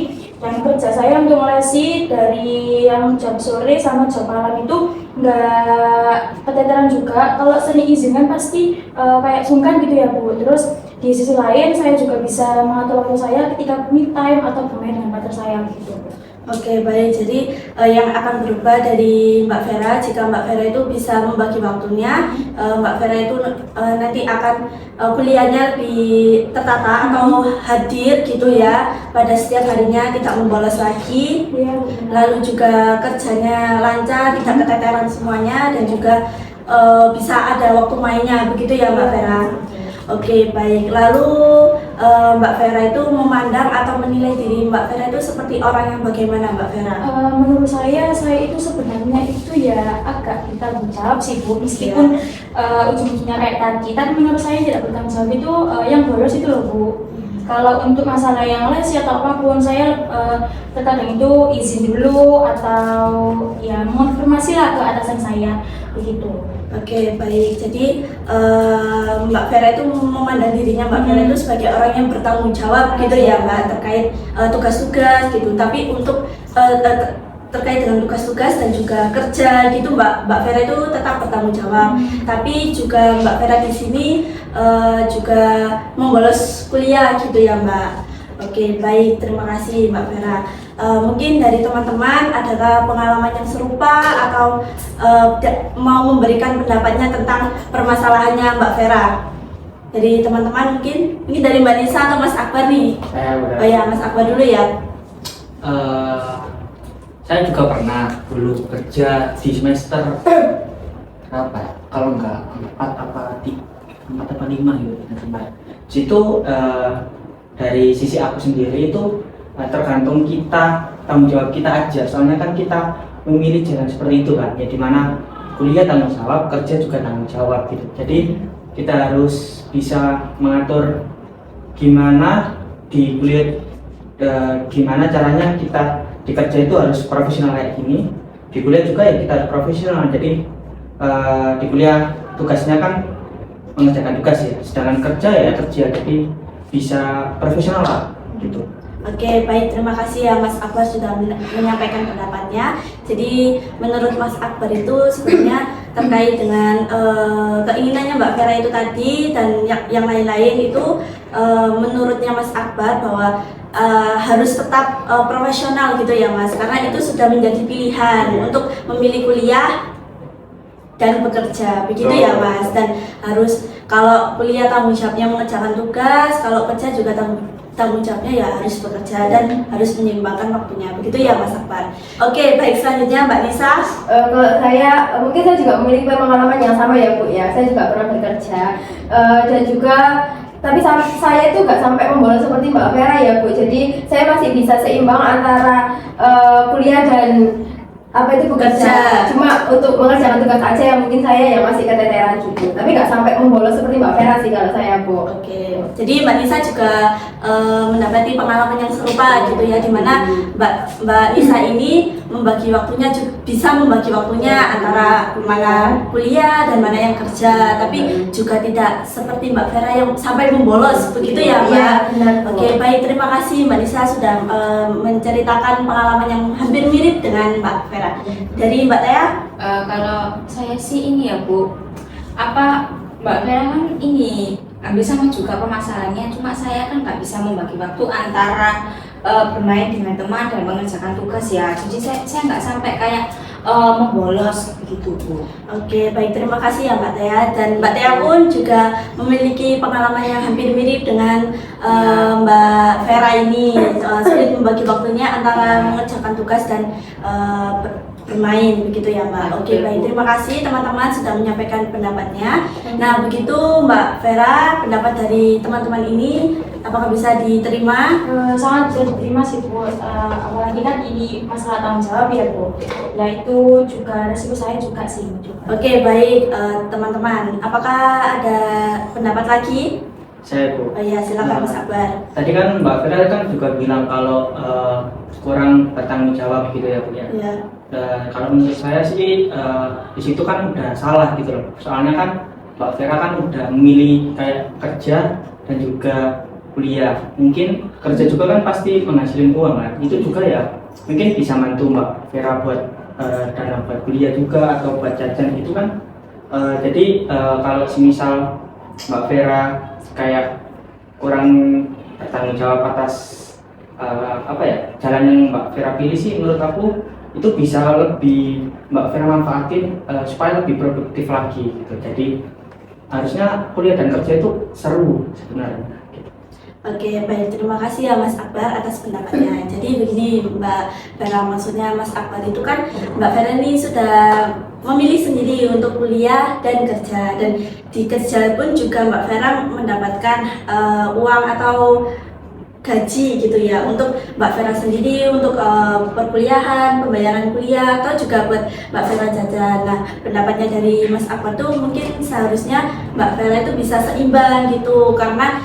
Dan kerja saya untuk ngelesi dari yang jam sore sama jam malam itu nggak keteteran juga. Kalau sering izin kan pasti kayak sungkan gitu ya Bu. Terus di sisi lain saya juga bisa mengatur waktu saya ketika me time atau bermain dengan pacar saya gitu. Oke, baik. Jadi yang akan berubah dari Mbak Vera jika Mbak Vera itu bisa membagi waktunya, Mbak Vera itu nanti akan kuliahnya lebih tertata atau hadir gitu ya pada setiap harinya, tidak membolos lagi. Lalu juga kerjanya lancar, tidak keteteran semuanya, dan juga bisa ada waktu mainnya begitu ya Mbak Vera. Oke, baik. Lalu Mbak Vera itu memandang atau menilai diri Mbak Vera itu seperti orang yang bagaimana Mbak Vera? Menurut saya itu sebenarnya itu ya agak bertanggung jawab sih Bu, meskipun ujung-ujungnya kayak tadi. Tapi menurut saya tidak bertanggung jawab itu yang bolos itu loh Bu. Kalau untuk masalah yang les atau apapun saya terkadang itu izin dulu atau ya mengonfirmasi lah ke atasan saya begitu. Oke, baik. Jadi Mbak Vera itu memandang dirinya Mbak Vera itu sebagai orang yang bertanggung jawab gitu ya Mbak, terkait tugas-tugas gitu. Tapi untuk terkait dengan tugas-tugas dan juga kerja gitu Mbak Vera itu tetap bertanggung jawab. Tapi juga Mbak Vera di sini juga membolos kuliah gitu ya Mbak. Oke, baik. Terima kasih Mbak Vera. Mungkin dari teman-teman adakah pengalaman yang serupa atau mau memberikan pendapatnya tentang permasalahannya Mbak Vera? Dari teman-teman mungkin ini dari Mbak Nisa atau Mas Akbar nih? Oh ya, Mas Akbar dulu ya. Saya juga pernah dulu kerja di semester berapa ya? Kalau enggak 4 apa 5 gitu. Situ dari sisi aku sendiri itu tergantung kita, tanggung jawab kita aja. Soalnya kan kita memilih jalan seperti itu kan, ya dimana kuliah tanggung jawab, kerja juga tanggung jawab gitu. Jadi kita harus bisa mengatur gimana di kuliah, gimana caranya kita di kerja itu harus profesional kayak gini, di kuliah juga ya kita harus profesional. Jadi di kuliah tugasnya kan mengerjakan tugas ya, sedangkan kerja ya kerja, jadi bisa profesional lah gitu. Oke, baik, terima kasih ya Mas Akbar sudah menyampaikan pendapatnya. Jadi menurut Mas Akbar itu sebenarnya terkait dengan keinginannya Mbak Vera itu tadi dan yang lain-lain itu menurutnya Mas Akbar bahwa harus tetap profesional gitu ya Mas, karena itu sudah menjadi pilihan untuk memilih kuliah dan bekerja, begitu ya Mas. Dan harus kalau kuliah tanggung jawabnya mengerjakan tugas, kalau kerja juga tanggung jawabnya ya harus bekerja dan harus menyeimbangkan waktunya, begitu ya Mas Akbar. Oke, baik, selanjutnya Mbak Nisa. Kalau saya, mungkin saya juga memiliki pengalaman yang sama ya Bu ya. Saya juga pernah bekerja dan juga, tapi saya itu nggak sampai membolos seperti Mbak Vera ya Bu. Jadi saya masih bisa seimbang antara kuliah dan apa itu bekerja. Cuma untuk mengerjakan tugas aja yang mungkin saya yang masih keteteran gitu. Tapi nggak sampai membolos seperti Mbak Vera sih kalau saya Bu. Oke, jadi Mbak Nisa juga mendapati pengalaman yang serupa gitu ya, dimana Mbak Nisa ini bisa membagi waktunya antara mana kuliah dan mana yang kerja, tapi juga tidak seperti Mbak Vera yang sampai membolos, begitu ya Mbak? Iya, benar, Bu. Oke, baik, terima kasih Mbak Nisa sudah menceritakan pengalaman yang hampir mirip dengan Mbak Vera. Dari Mbak Tia? Kalau saya sih ini ya Bu, Mbak Vera kan ini hampir sama juga permasalahannya, cuma saya kan nggak bisa membagi waktu antara bermain dengan teman dan mengerjakan tugas ya. Jadi saya nggak sampai kayak membolos begitu Bu. Oke, baik, terima kasih ya Mbak Tia. Dan Mbak Tia pun juga memiliki pengalaman yang hampir mirip dengan Mbak Vera ini, sulit membagi waktunya antara mengerjakan tugas dan bermain, begitu ya Mbak. Oke, baik, terima kasih teman-teman sudah menyampaikan pendapatnya. Nah, begitu Mbak Vera, pendapat dari teman-teman ini apakah bisa diterima? Sangat bisa diterima sih Bu, apalagi kan ini masalah tanggung jawab ya Bu. Ya itu juga resiko saya juga sih juga. Oke, baik, teman-teman, apakah ada pendapat lagi? Saya Bu. Oh iya, silakan Mas Akbar. Tadi kan Mbak Vera kan juga bilang kalau kurang bertanggung jawab gitu ya Bu ya. Iya. Dan kalau menurut saya sih di situ kan udah salah gitu loh. Soalnya kan Mbak Vera kan udah memilih kayak kerja dan juga kuliah. Mungkin kerja juga kan pasti menghasilkan uang kan. Itu juga ya mungkin bisa bantu Mbak Vera buat dana buat kuliah juga atau buat jajan itu kan. Jadi kalau semisal Mbak Vera kayak kurang bertanggung jawab atas jalan yang Mbak Vera pilih sih, menurut aku itu bisa lebih Mbak Vera manfaatin supaya lebih produktif lagi gitu. Jadi harusnya kuliah dan kerja itu seru sebenarnya. Oke, baik, terima kasih ya Mas Akbar atas pendapatnya. Jadi begini Mbak Vera, maksudnya Mas Akbar itu kan Mbak Vera ini sudah memilih sendiri untuk kuliah dan kerja, dan di kerja pun juga Mbak Vera mendapatkan uang atau gaji gitu ya untuk Mbak Vera sendiri, untuk perkuliahan, pembayaran kuliah, atau juga buat Mbak Vera jajan. Nah, pendapatnya dari Mas Akbar tuh mungkin seharusnya Mbak Vera itu bisa seimbang gitu, karena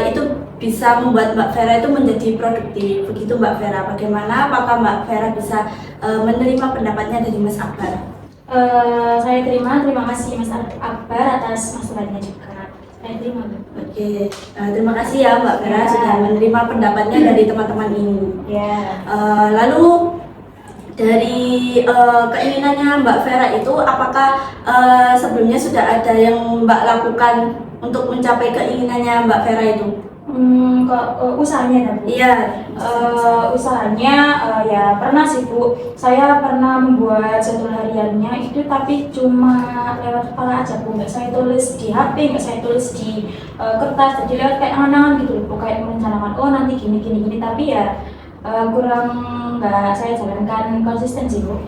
itu bisa membuat Mbak Vera itu menjadi produktif. Begitu Mbak Vera, bagaimana? Apakah Mbak Vera bisa menerima pendapatnya dari Mas Akbar? Saya terima kasih Mas Akbar atas masukannya juga. Saya terima Bu. Oke, terima kasih ya Mbak Vera sudah menerima pendapatnya dari teman-teman ini. Ya. Lalu dari keinginannya Mbak Vera itu, apakah sebelumnya sudah ada yang Mbak lakukan untuk mencapai keinginannya Mbak Vera itu? Usahanya Bu. Iya. Usahanya ya pernah sih Bu. Saya pernah membuat jadwal hariannya itu, tapi cuma lewat kepala aja Bu. Nggak saya tulis di HP, nggak saya tulis di kertas. Jadi lewat kayak angan-angan gitu loh Bu, kayak merencanakan nanti gini. Tapi ya kurang nggak saya jalankan konsisten sih Bu.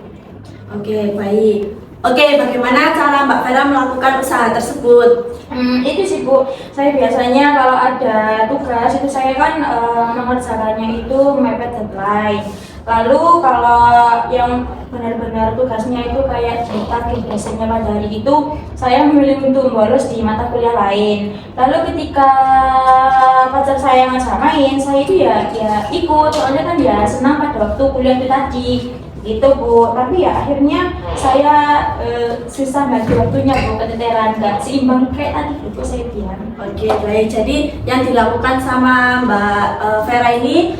Oke, baik. Oke, bagaimana cara Mbak Vera melakukan usaha tersebut? Itu sih Bu, saya biasanya kalau ada tugas itu saya kan mengerjakannya itu mepet deadline. Lalu kalau yang benar-benar tugasnya itu kayak ditarget biasanya pada hari itu, saya memilih untuk bolos di mata kuliah lain. Lalu ketika pacar saya ngajak main, saya itu ya ikut, soalnya kan ya senang pada waktu kuliah itu tadi. gitu Bu. Tapi ya akhirnya saya susah bagi waktunya Bu, keteteran, nggak seimbang kayak tadi Bu saya bilang. Oke, baik. Jadi yang dilakukan sama Mbak Vera ini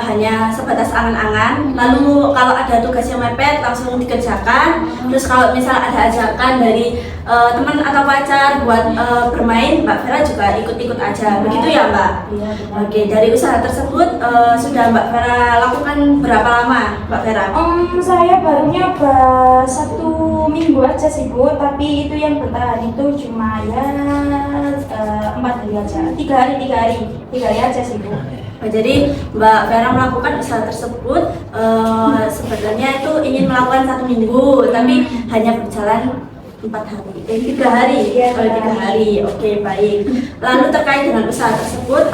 hanya sebatas angan-angan. Lalu kalau ada tugas yang mepet langsung dikerjakan. Terus kalau misal ada ajakan dari teman atau pacar buat bermain, Mbak Vera juga ikut-ikut aja. Begitu ya, Mbak? Iya. Oke, dari usaha tersebut sudah Mbak Vera lakukan berapa lama, Mbak Vera? Saya baru nyoba 1 minggu aja sih Bu, tapi itu yang bertahan itu cuma ya 4 hari aja, 3 hari aja sih Bu. Oh, jadi Mbak Vera melakukan usaha tersebut sebenarnya itu ingin melakukan 1 minggu, tapi hanya berjalan 4 hari, 3 hari, Iya, 3 hari. Oke, baik. Lalu terkait dengan usaha tersebut,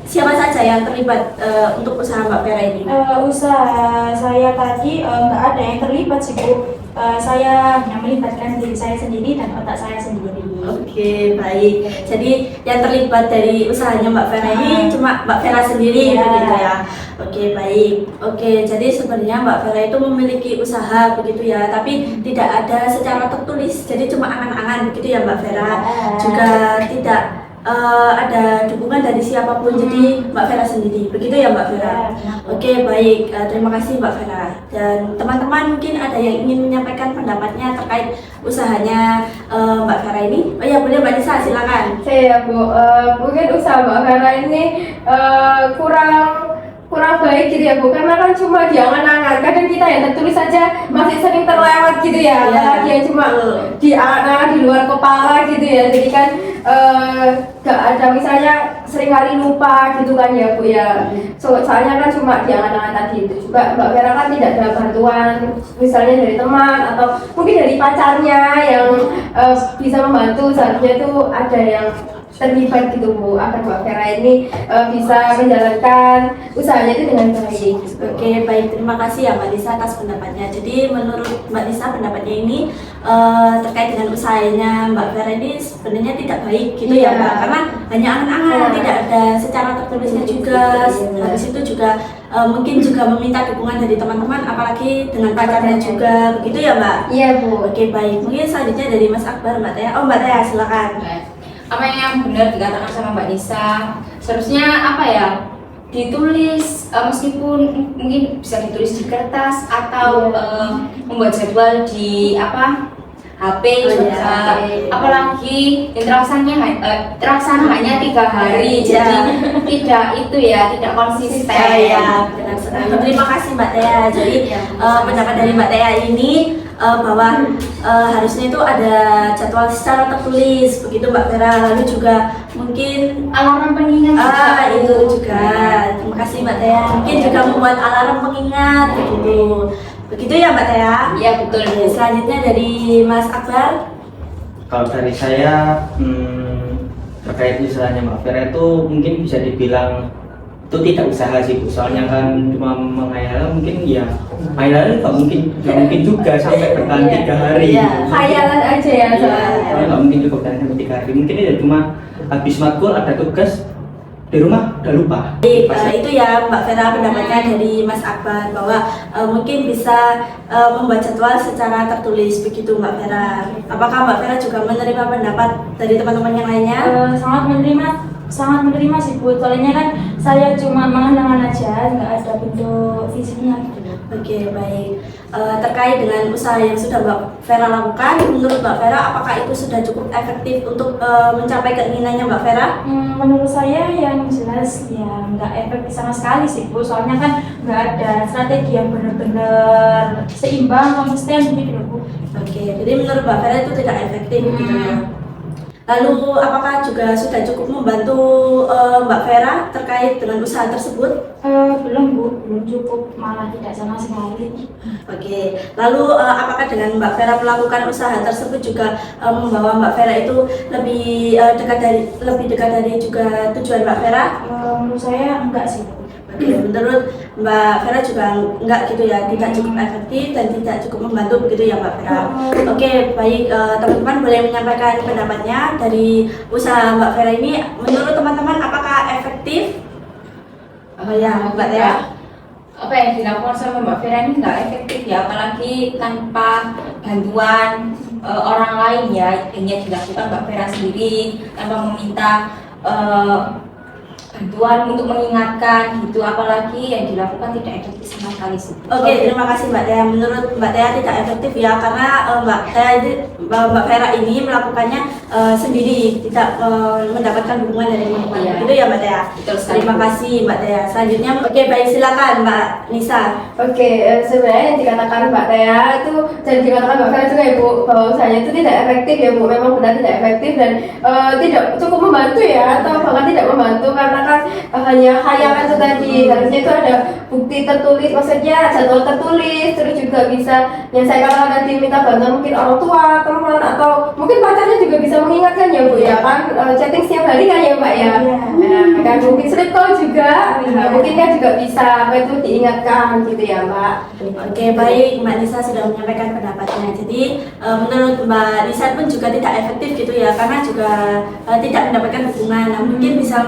siapa saja yang terlibat untuk usaha Mbak Vera ini? Usaha saya tadi nggak ada yang terlibat sih Bu. Saya hanya melibatkan diri saya sendiri dan otak saya sendiri. Oke, baik. Jadi yang terlibat dari usahanya Mbak Vera ini cuma Mbak Vera sendiri, Iya. begitu ya. Oke, baik. Oke, jadi sebenarnya Mbak Vera itu memiliki usaha begitu ya, tapi tidak ada secara tertulis. Jadi cuma angan-angan begitu ya Mbak Vera. Iya. Juga tidak ada dukungan dari siapapun. Jadi Mbak Vera sendiri. Begitu ya Mbak Vera. Oke, baik. Terima kasih Mbak Vera. Dan teman-teman mungkin ada yang ingin menyampaikan pendapatnya terkait usahanya Mbak Vera ini. Oh ya, boleh Mbak Nisa, silakan. Saya Bu, mungkin usaha Mbak Vera ini kurang baik gitu ya Bu, karena kan cuma di angan-angan. Kadang kita yang tertulis saja masih sering terlewat gitu ya, Iya, apalagi yang cuma betul. di angan-angan di luar kepala gitu ya. Jadi kan gak ada, misalnya seringkali lupa gitu kan ya Bu ya. Soalnya kan cuma di angan-angan tadi itu. Juga Mbak Vera kan tidak ada bantuan misalnya dari teman atau mungkin dari pacarnya yang bisa membantu. Seharusnya tuh ada yang terlibat gitu Bu, agar Mbak Vera ini bisa menjalankan usahanya itu dengan baik. Oke, baik. Terima kasih ya Mbak Nisa atas pendapatnya. Jadi menurut Mbak Nisa pendapatnya ini terkait dengan usahanya Mbak Vera ini sebenarnya tidak baik gitu ya Iya. Mbak, karena hanya angan-angan, Iya. tidak ada secara tertulisnya juga. Iya. Habis itu juga mungkin juga meminta dukungan dari teman-teman, apalagi dengan pacarnya juga, begitu ya Mbak? Iya Bu. Oke, baik. Mungkin selanjutnya dari Mas Akbar, Mbak Tia. Oh, Mbak Tia, silakan. Apa yang benar dikatakan sama Mbak Nisa, seharusnya apa ya, ditulis meskipun mungkin bisa ditulis di kertas atau membuat jadwal di apa HP Oh, juga. iya. Apalagi terlaksana hanya 3 hari, Iya. jadi tidak itu ya, tidak konsisten. Ya, benar sekali. Terima kasih Mbak Tia. Jadi pendapat dari Mbak Tia ini bahwa harusnya itu ada jadwal secara tertulis, begitu Mbak Vera. Lalu juga mungkin Alarm pengingat juga. itu juga. Terima kasih Mbak Tia. Mungkin juga membuat alarm pengingat, begitu. Begitu ya Mbak Tia. Iya betul. Oke, selanjutnya dari Mas Akbar. Kalau dari saya terkait usahanya Mbak Vera itu mungkin bisa dibilang itu tidak usaha sih Bu. Soalnya kan cuma menghayal, mungkin ya menghayal nggak mungkin juga sampai bertahan 3 hari. Iya. Khayalan aja ya Iya. soalnya. Nggak mungkin juga bertahan sampai 3 hari. Mungkin ya cuma habis matkul ada tugas di rumah udah lupa. Baik, itu ya Mbak Vera pendapatnya dari Mas Akbar bahwa mungkin bisa membuat jadwal secara tertulis, begitu Mbak Vera. Apakah Mbak Vera juga menerima pendapat dari teman-teman yang lainnya? Sangat menerima sih Bu, soalnya kan saya cuma mengangan aja, nggak ada bentuk fisiknya gitu. Oke, baik. Terkait dengan usaha yang sudah Mbak Vera lakukan, menurut Mbak Vera apakah itu sudah cukup efektif untuk mencapai keinginannya Mbak Vera? Menurut saya yang jelas ya nggak efektif sama sekali sih Bu, soalnya kan nggak ada strategi yang benar-benar seimbang, konsisten gitu loh Bu. Oke, jadi menurut Mbak Vera itu tidak efektif gitu ya. Lalu apakah juga sudah cukup membantu Mbak Vera terkait dengan usaha tersebut? Belum Bu, belum cukup, malah tidak sama sekali. Oke, lalu apakah dengan Mbak Vera melakukan usaha tersebut juga membawa Mbak Vera itu lebih dekat dari juga tujuan Mbak Vera? Menurut saya enggak sih Bu. Oke, menurut Mbak Vera juga enggak gitu ya, tidak cukup efektif dan tidak cukup membantu begitu ya Mbak Vera. Oke, baik, teman-teman boleh menyampaikan pendapatnya dari usaha Mbak Vera ini. Menurut teman-teman apakah efektif? Oh ya, Mbak Tia. apa yang dilakukan sama Mbak Vera ini nggak efektif ya, apalagi tanpa bantuan orang lain ya, hanya dilakukan Mbak Vera sendiri tanpa meminta bantuan untuk mengingatkan gitu, apalagi yang dilakukan tidak efektif sama sekali sih. Oke, terima kasih Mbak Tia. Menurut Mbak Tia tidak efektif ya, karena Mbak Vera ini melakukannya sendiri, tidak mendapatkan dukungan dari teman-teman. Iya. Itu ya Mbak Tia. Betul sekali. Terima kasih Mbak Tia. Selanjutnya, oke baik, silakan Mbak Nisa. Oke, sebenarnya yang dikatakan Mbak Tia itu dan dikatakan Mbak Vera juga ya Bu, bahwasanya itu tidak efektif ya Bu, memang benar tidak efektif dan tidak cukup membantu ya, atau bahkan tidak membantu karena kan hanya khayalan itu tadi. Harusnya itu ada bukti tertulis, maksudnya jadwal tertulis, terus juga bisa yang saya katakan tadi minta bantuan mungkin orang tua, teman atau mungkin pacarnya juga bisa mengingatkan ya Bu ya kan, chatting setiap hari kan ya Mbak ya. Nah, kan mungkin sleep call juga, mungkin kan juga bisa apa itu diingatkan gitu ya Mbak. Oke, baik, Mbak Nisa sudah menyampaikan pendapatnya. Jadi menurut Mbak Nisa pun juga tidak efektif gitu ya, karena juga tidak mendapatkan dukungan. Nah, mungkin bisa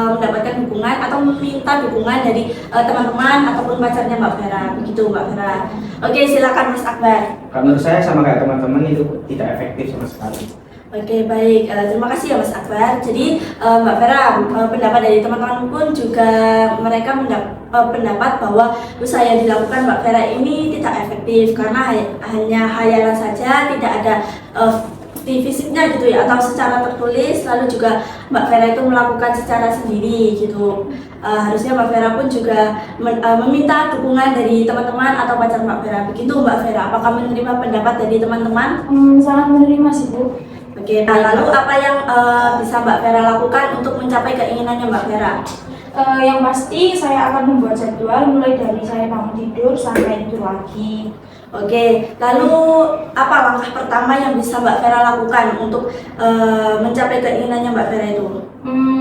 mendapatkan dukungan atau meminta dukungan dari teman-teman ataupun pacarnya Mbak Vera. Begitu Mbak Vera. Oke, silakan Mas Akbar. Kalau menurut saya sama kayak teman-teman itu tidak efektif sama sekali. Oke, baik, terima kasih ya Mas Akbar. Jadi Mbak Vera, pendapat dari teman-teman pun juga mereka pendapat bahwa usaha yang dilakukan Mbak Vera ini tidak efektif karena hanya hayalan saja, tidak ada bukti fisiknya gitu ya, atau secara tertulis. Lalu juga Mbak Vera itu melakukan secara sendiri gitu. Harusnya Mbak Vera pun juga meminta dukungan dari teman-teman atau pacar Mbak Vera. Begitu Mbak Vera, apakah menerima pendapat dari teman-teman? Sangat menerima sih Bu. Oke, nah lalu apa yang bisa Mbak Vera lakukan untuk mencapai keinginannya Mbak Vera? Yang pasti saya akan membuat jadwal mulai dari saya bangun tidur sampai tidur lagi. Oke, lalu apa langkah pertama yang bisa Mbak Vera lakukan untuk mencapai keinginannya Mbak Vera itu?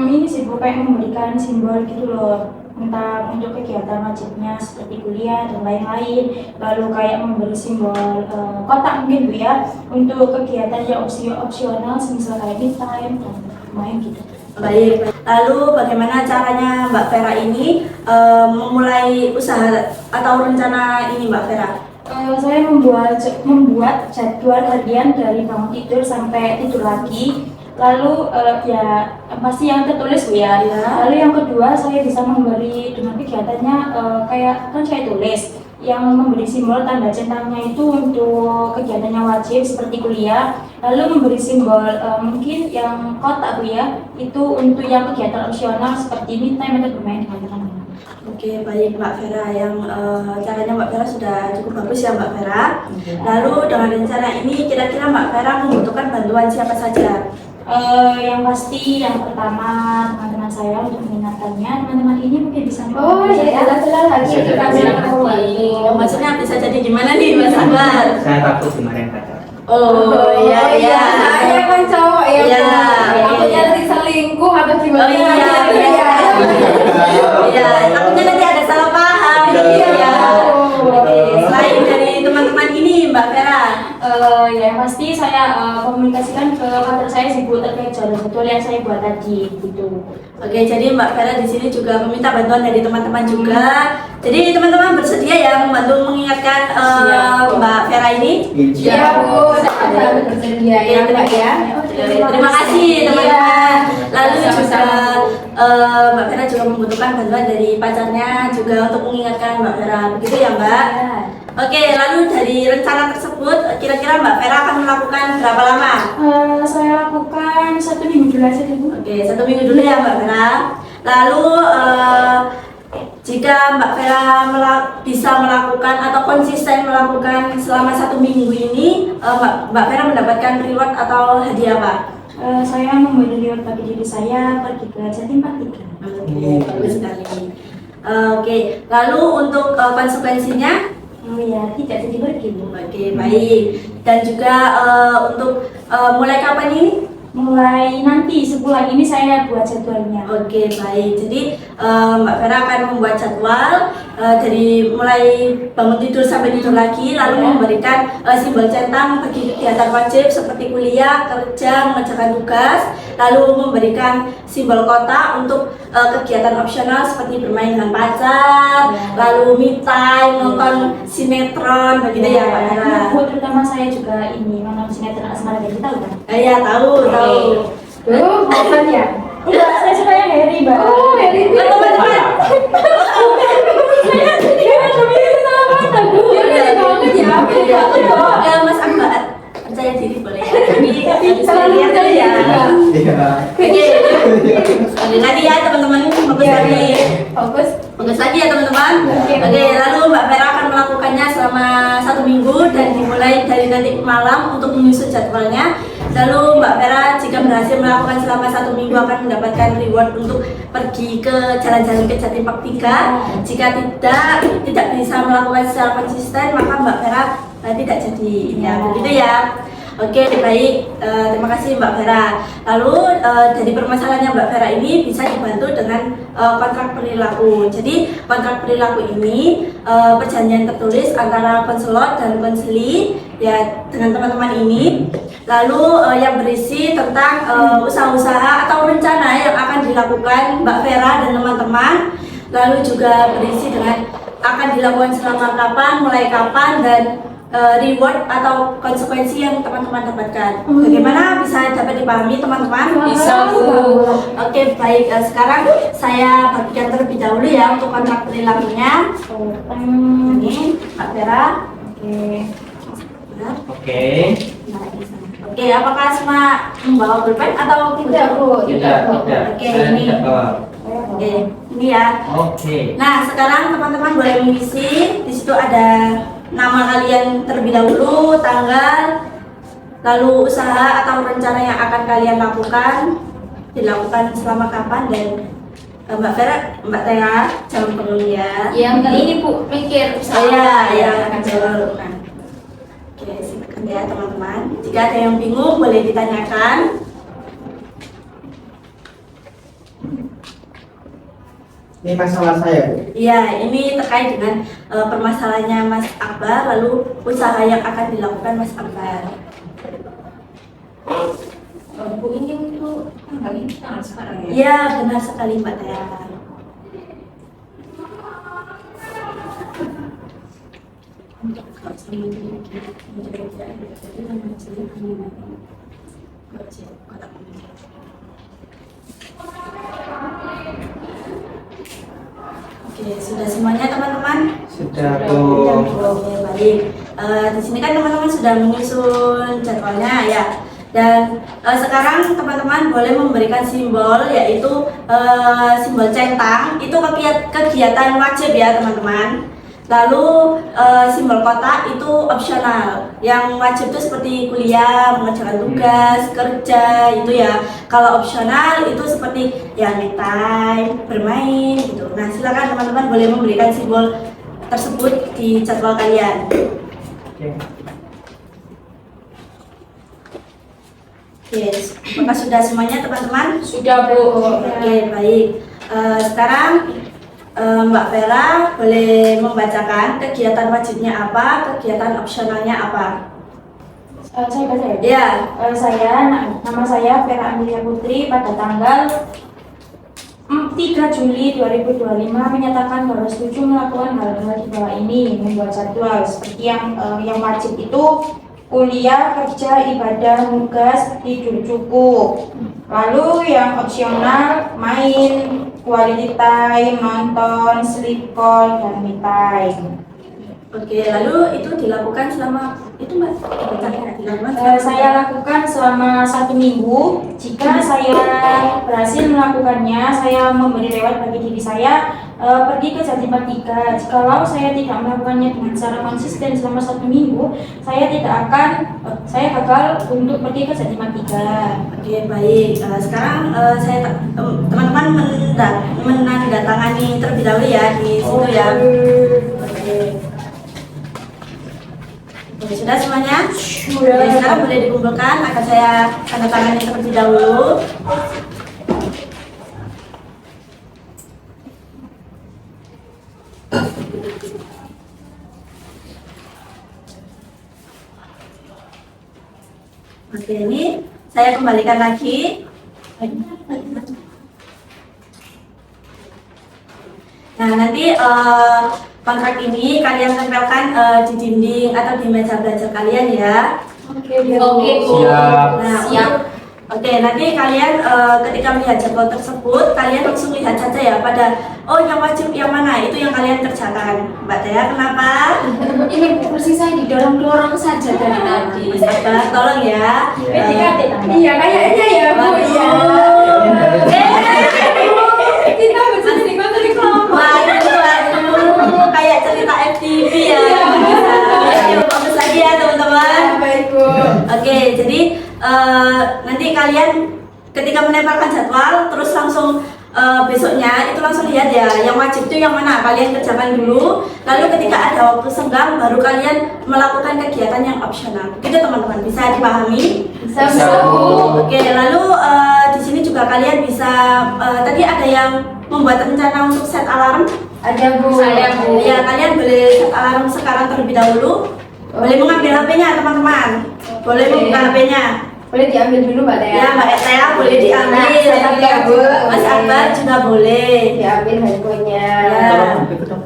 Ini sih Bu, kayak memberikan simbol gitu loh, entah untuk kegiatan wajibnya seperti kuliah dan lain-lain, lalu kayak memberi simbol kotak mungkin Bu ya, untuk kegiatan yang opsional semisal kayak me time dan main gitu. Baik, lalu bagaimana caranya Mbak Vera ini memulai usaha atau rencana ini Mbak Vera? Saya membuat jadwal harian dari bangun tidur sampai tidur lagi. Lalu ya pasti yang tertulis Bu ya. Lalu yang kedua saya bisa memberi dengan kegiatannya kayak kan saya tulis yang memberi simbol tanda centangnya itu untuk kegiatannya wajib seperti kuliah. Lalu memberi simbol mungkin yang kotak Bu ya, itu untuk yang kegiatan opsional seperti me time atau bermain dengan teman-teman. Oke, baik Mbak Vera, yang caranya Mbak Vera sudah cukup bagus ya Mbak Vera. Lalu dengan rencana ini kira-kira Mbak Vera membutuhkan bantuan siapa saja? Yang pasti yang pertama teman-teman saya untuk mengingatkannya, teman-teman ini mungkin bisa Oh iya, jelas-jelas lagi Bisa kita jadi. Maksudnya bisa jadi gimana nih Mas Akbar? Saya takut dimarahin pacar. Oh iya. Saya kan cowok ya Iya. Bu. Takutnya nanti selingkuh atau gimana? Oh iya. Iya, takutnya nanti ada salah paham. Iya. Oke, selain dari teman-teman ini Mbak Vera, Ya yang pasti saya komunikasikan ke partner saya sih Bu terkait jadwal yang saya buat tadi gitu. oke, jadi Mbak Vera di sini juga meminta bantuan dari teman-teman juga. Jadi teman-teman bersedia ya membantu mengingatkan Mbak Vera ini? Iya Bu, saya sangat bersedia ya Mbak ya. Terima kasih teman-teman. Lalu juga Mbak Vera juga membutuhkan bantuan dari pacarnya juga untuk mengingatkan Mbak Vera. Begitu ya Mbak? Oke, lalu dari rencana tersebut kira-kira Mbak Vera akan melakukan berapa lama? Saya lakukan 1 minggu dulu aja deh Bu. Oke, 1 minggu dulu ya Mbak Vera. Lalu jika Mbak Vera bisa melakukan atau konsisten melakukan selama 1 minggu ini, Mbak Vera mendapatkan reward atau hadiah apa? Saya memberi reward bagi diri saya pergi ke Jatim Pak 3. Oke, bagus sekali. Oke, lalu untuk konsekuensinya? Oh ya, tidak jadi pergi Bu. Oke, baik. Dan juga untuk mulai kapan ini? Mulai nanti sebulan ini saya buat jadwalnya. Oke, baik. Jadi Mbak Vera akan membuat jadwal dari mulai bangun tidur sampai tidur lagi, lalu memberikan simbol centang bagi kegiatan wajib seperti kuliah, kerja, mengerjakan tugas, lalu memberikan simbol kotak untuk kegiatan opsional seperti bermain dengan pacar, lalu me time, nonton sinetron, begitu ya Mbak Hera. Bu, terutama saya juga ini nonton sinetron Asmara Dewi, tahu kan? Iya tahu. Oh, bukan ya? Enggak, saya suka yang Harry, Mbak. Oh, Harry. Teman-teman, ya Mas Akbar, percaya diri boleh ya. Tapi selalu lihat percaya ya. diri. Iya. Oke, lagi ya teman-teman, bagus lagi. Fokus. Bagus lagi ya teman-teman. Oke. Oke, lalu Mbak Vera akan melakukannya selama 1 minggu dan dimulai dari nanti malam untuk menyusun jadwalnya. Lalu Mbak Vera jika berhasil melakukan selama 1 minggu akan mendapatkan reward untuk pergi ke jalan-jalan ke Jatim Park 3. Jika tidak bisa melakukan secara konsisten, maka Mbak Vera tidak jadi ya, begitu ya. Oke, baik. Terima kasih Mbak Vera. Lalu dari permasalahannya Mbak Vera ini bisa dibantu dengan kontrak perilaku. Jadi kontrak perilaku ini perjanjian tertulis antara konselor dan konseli ya dengan teman-teman ini. Lalu yang berisi tentang usaha-usaha atau rencana yang akan dilakukan Mbak Vera dan teman-teman. Lalu juga berisi dengan akan dilakukan selama kapan, mulai kapan, dan reward atau konsekuensi yang teman-teman dapatkan. Bagaimana bisa dapat dipahami teman-teman? Bisa, Bu. Oke, baik. Sekarang saya bagikan terlebih dahulu ya untuk kontrak perilakunya. Ini Mbak Vera. Oke. Oke, apakah semua membawa pulpen atau Tidak, Bu. Tidak. Oke, Saya ini. tidak bawa. Oke, ini ya. Oke. Nah, sekarang teman-teman boleh mengisi. Di situ ada nama kalian terlebih dahulu, tanggal, lalu usaha atau rencana yang akan kalian lakukan, dilakukan selama kapan, dan Mbak Vera, Mbak Tera, jangan perlu ya. Yang kali ini Bu mikir Saya yang akan saya lakukan. Oke, silakan ya teman-teman. Jika ada yang bingung boleh ditanyakan. Ini masalah saya, Bu. Iya, ini terkait dengan permasalahannya Mas Akbar, lalu usaha yang akan dilakukan Mas Akbar. Bu ini untuk tanggal ini tanggal sekarang ya? Iya, benar sekali Mbak Tera. Oke, sudah semuanya teman-teman? Sudah, Bu. Oke, baik. Di sini kan teman-teman sudah menyusun jadwalnya ya. Dan sekarang teman-teman boleh memberikan simbol, yaitu simbol centang. Itu kegiatan wajib ya teman-teman. Lalu simbol kotak itu opsional. Yang wajib itu seperti kuliah, mengerjakan tugas, kerja itu ya. Kalau opsional itu seperti ya me time, bermain gitu. Nah, silakan teman-teman boleh memberikan simbol tersebut di jadwal kalian. Oke. Yes, apakah sudah semuanya teman-teman? Sudah Bu. Oke, baik. Sekarang Mbak Vera boleh membacakan kegiatan wajibnya apa, kegiatan opsionalnya apa? Saya baca ya? Ya, Nama saya Vera Amelia Putri pada tanggal 3 Juli 2025 menyatakan bahwa setuju melakukan hal-hal di bawah ini, membuat jadwal seperti yang wajib itu kuliah, kerja, ibadah, nugas, tidur cukup. Lalu yang opsional main, quality time, nonton, sleep call, dan me time. oke. Lalu itu dilakukan selama itu Mbak? Dilakukan Saya lakukan selama 1 minggu. Jika saya berhasil melakukannya, saya memberi reward bagi diri saya pergi ke Jatim Park 3. Jikalau saya tidak melakukannya dengan secara konsisten selama 1 minggu, saya gagal untuk pergi ke Jatim Park 3. Oke, baik. Sekarang teman-teman menandatangani terlebih dahulu ya di situ ya. Oke. Oke, sudah semuanya? Sudah. Oke, sekarang boleh dikumpulkan. Akan saya tanda tangani terlebih dahulu. Oke, ini saya kembalikan lagi. Nah, nanti kontrak ini kalian tempelkan di dinding atau di meja belajar kalian ya. Oke, Bu. Oke, Bu. Siap. Nah, Siap. Oke, nanti kalian ketika melihat jadwal tersebut, kalian langsung lihat saja ya pada yang wajib yang mana itu yang kalian kerjakan. Mbak Tia, kenapa? Ini kursi saya didorong-dorong saja dari tadi. Mas Akbar, tolong ya. PDKT tambah. Iya, kayaknya ya, Bu. Iya. Kita bisa di kelompok. Waduh, kayak cerita FTV ya. Yuk, fokus lagi ya teman-teman. Baik, Bu. Oke, jadi nanti kalian ketika menempelkan jadwal, terus langsung besoknya itu langsung lihat ya, yang wajib itu yang mana kalian kerjakan dulu. Lalu ketika ada waktu senggang, baru kalian melakukan kegiatan yang opsional. Gitu teman-teman, bisa dipahami? Bisa, Bisa, Bu. Bu. Oke, lalu di sini juga kalian bisa tadi ada yang membuat rencana untuk set alarm. Ada, Bu. Saya, Bu. Ya, kalian boleh set alarm sekarang terlebih dahulu. Boleh mengambil HP-nya teman-teman. Boleh Oke. membuka HP-nya. Boleh diambil dulu, Mbak Tia. Ya, Mbak Tia boleh diambil. Nah, saya juga, Bu. Mas Akbar juga boleh. Diambil handphonenya. Ya. Tolong HP-ku dong.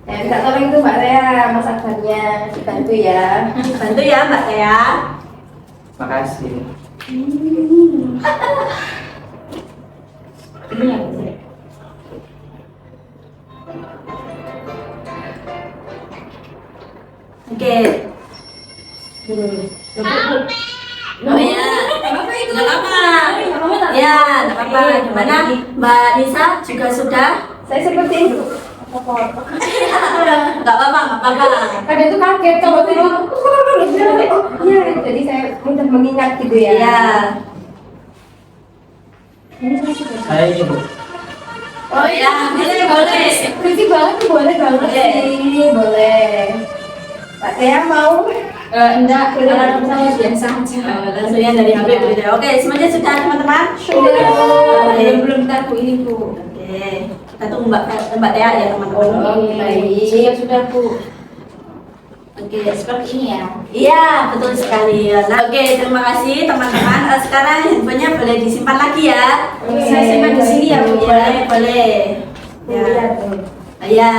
Minta tolong itu Mbak Tia, Mas Akbarnya dibantu ya. Bantu ya Mbak Tia. Makasih. Ini yang Bu. Oke. Oh iya. Nggak apa-apa. Ya, nggak apa-apa. Gimana? Mbak Nisa juga sudah? Saya seperti itu. Nggak apa-apa, nggak apa-apa. Kadang itu kaget kalau itu. Iya, jadi saya mudah mengingat gitu ya. Iya. Saya ini, Bu. Oh iya, boleh, boleh. Kritik banget tuh, boleh banget Boleh. sih, boleh. Pak Tia mau? Enggak, alarm saya biasa aja. Langsung ya dari HP begitu ya. Oke, semuanya sudah teman-teman? Sudah. Belum tahu ini, Bu. Oke, kita tunggu Mbak Tia ya teman-teman. Oke, baik. Sudah, Bu. Oke, Seperti ini ya. iya betul sekali. Nah, oke, terima kasih teman-teman. Sekarang handphonenya boleh disimpan lagi ya. Oke. Saya simpan di sini ya, Bu. Boleh, boleh. Ya. Ya. Iya.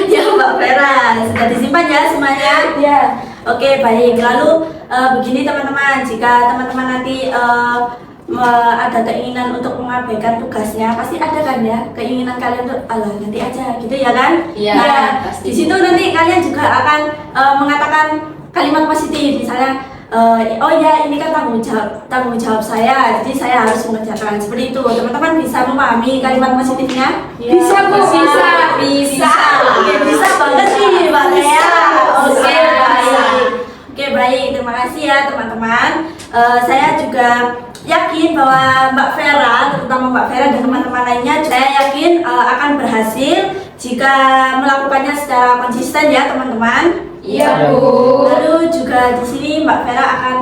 Ya Mbak Vera, sudah disimpan ya semuanya? Ya. Oke, baik. Lalu begini teman-teman, jika teman-teman nanti ada keinginan untuk mengabaikan tugasnya, pasti ada kan ya keinginan kalian tuh, alah nanti aja gitu ya kan? Iya, Nah, pasti. di situ nanti kalian juga akan mengatakan kalimat positif, misalnya oh ya ini kan tanggung jawab saya, jadi saya harus mengerjakan seperti itu. Teman-teman bisa memahami kalimat positifnya? Bisa, Bu. Bisa. Oke, bisa banget nih Mbak Tia. Oke, baik. Oke, baik. Terima kasih ya teman-teman. Saya juga yakin bahwa Mbak Vera, terutama Mbak Vera dan teman-teman lainnya, saya yakin akan berhasil jika melakukannya secara konsisten ya teman-teman. Iya, Bu. Lalu juga di sini Mbak Vera akan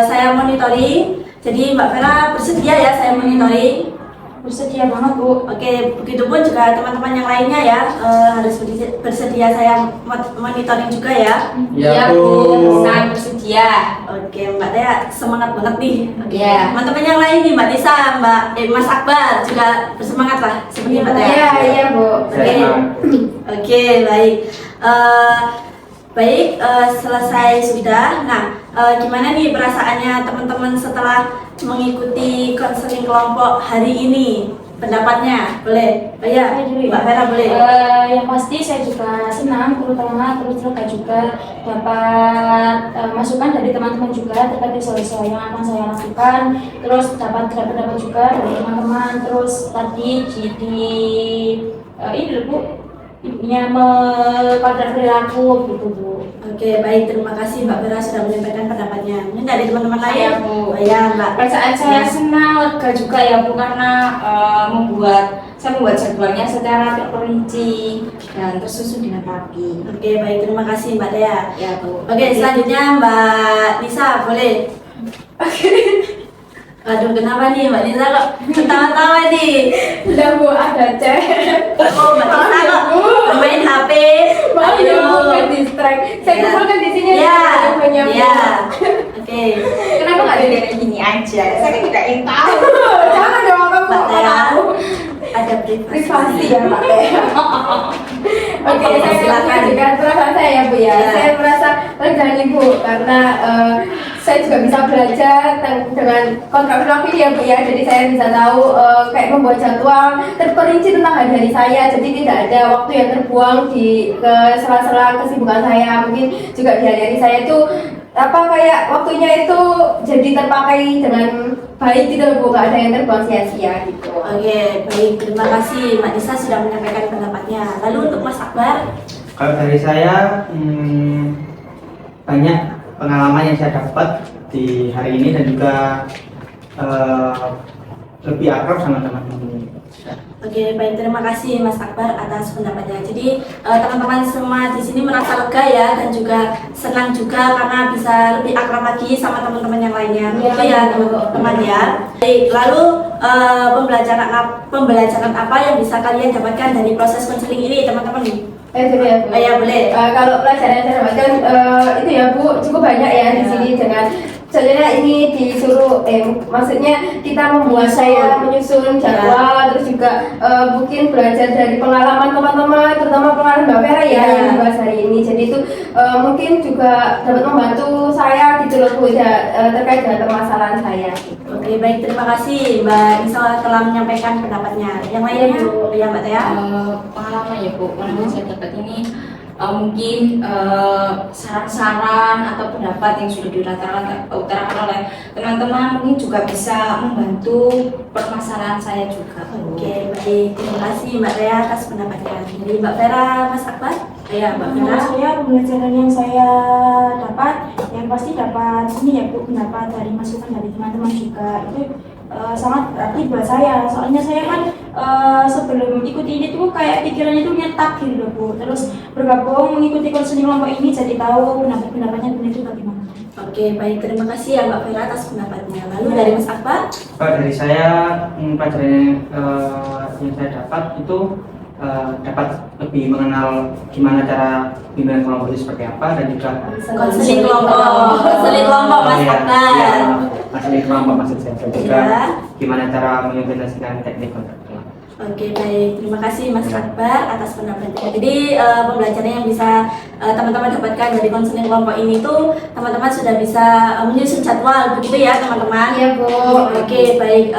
saya monitoring. Jadi Mbak Vera bersedia ya saya monitoring. Bersedia banget, Bu. Oke, begitupun juga teman-teman yang lainnya ya harus bersedia saya monitoring juga ya. Iya, Bu. Sangat bersedia. Oke, Mbak Tia semangat banget nih. Oke, Iya. teman-teman yang lain nih, Mbak Nisa, Mas Akbar juga bersemangat lah seperti Mbak Tia. Iya, iya, Bu. Oke, oke, baik. Baik, selesai sudah. Nah, gimana nih perasaannya teman-teman setelah mengikuti konseling kelompok hari ini? Pendapatnya, boleh? Oh ya, Saya dulu ya. Mbak Vera boleh. Yang pasti saya juga senang, terutama terus lega juga dapat masukan dari teman-teman juga terkait isu-isu yang akan saya lakukan. Terus dapat pendapat juga dari teman-teman. Terus tadi ini loh, Bu, ibunya kodrat perilaku gitu, Bu. Oke, baik. Terima kasih Mbak Vera sudah menyampaikan pendapatnya. Ini dari teman-teman lain. Iya, Bu. Oh ya, Mbak. Perasaan saya senang, lega juga ya, Bu, karena saya membuat jadwalnya secara terperinci dan tersusun dengan rapi. Oke, baik. Terima kasih Mbak Tia. Ya, Bu. Oke, selanjutnya Mbak Nisa, boleh? Aduh, kenapa nih Mbak Nisa kok ketawa-tawa nih? Udah, Bu, ada cek. Oh, Mbak Nisa kok main HP. Mau ya Bu, Aduh. nggak distract. Saya Ya. kumpulkan di sini Ya, ada banyak. ya. Oke. Kenapa nggak ada? kayak gini aja? Saya kan tidak ingin tahu. Jangan dong kamu Mbak mau Tea, tahu. ada privasi. Privasi ya Mbak Tea. Oke, Oke, saya silakan. juga perasaan saya ya Bu ya. Ya. Saya merasa lega nih Bu karena saya juga bisa belajar dengan kontrak film ini ya Bu ya. Jadi saya bisa tahu kayak membuat jadwal terperinci tentang hari-hari saya. Jadi tidak ada waktu yang terbuang di ke sela-sela kesibukan saya. Mungkin juga di hari-hari saya itu apa kayak waktunya itu jadi terpakai dengan baik gitu loh Bu, gak ada yang terbuang sia-sia gitu. Oke, baik. Terima kasih Mbak Nisa sudah menyampaikan pendapatnya. Lalu untuk Mas Akbar, Kalau dari saya banyak pengalaman yang saya dapat di hari ini dan juga lebih akrab sama teman-teman ini. oke, baik. Terima kasih Mas Akbar atas pendapatnya. Jadi teman-teman semua di sini merasa lega ya dan juga senang juga karena bisa lebih akrab lagi sama teman-teman yang lainnya. Iya, Begitu ya betul. teman-teman ya. Baik. Lalu pembelajaran apa yang bisa kalian dapatkan dari proses konseling ini teman-teman? Jadi ya Bu. Ya boleh. Kalau pelajaran yang saya dapatkan itu ya Bu cukup banyak ya di Ya. sini dengan contohnya ini disuruh maksudnya kita membuat saya menyusun jadwal terus juga mungkin belajar dari pengalaman teman-teman terutama pengalaman Mbak Vera ya Ya. yang dibahas hari ini jadi itu mungkin juga dapat membantu saya gitu loh Bu ya, terkait dengan permasalahan saya gitu. Oke, baik. Terima kasih Mbak Nisa telah menyampaikan pendapatnya. Yang lainnya, ya Mbak Tea. Pengalaman ya Bu, pengalaman saya dapat ini mungkin saran-saran atau pendapat yang sudah diutarakan oleh teman-teman mungkin juga bisa membantu permasalahan saya juga. Oke, baik. Terima kasih Mbak Rea atas pendapatnya. Jadi Mbak Vera, Mas Akbar. Ya, Mbak Vera. Menurut saya pembelajaran yang saya dapat, yang pasti dapat ini ya Bu, pendapat dari masukan dari teman-teman juga itu sangat berarti buat saya. Soalnya saya kan sebelum ikuti ini tuh kayak pikirannya tuh nyetak gitu loh Bu. Terus bergabung mengikuti konseling kelompok ini jadi tahu pendapat-pendapatnya benar itu bagaimana. Oke, baik. Terima kasih ya Mbak Vera atas pendapatnya. Lalu dari Mas Akbar. Kalau dari saya pelajaran yang saya dapat itu dapat lebih mengenal gimana cara pimpinan kelompok itu seperti apa dan juga Konseling kelompok. Konseling kelompok Mas Akbar. konseling kelompok maksud saya dan juga Ya. gimana cara mengimplementasikan teknik kontrak. Oke, baik. Terima kasih Mas Akbar atas pendapatnya. Jadi pembelajaran yang bisa teman-teman dapatkan dari konseling kelompok ini tuh teman-teman sudah bisa menyusun jadwal begitu ya teman-teman. Iya Bu. Oke, baik.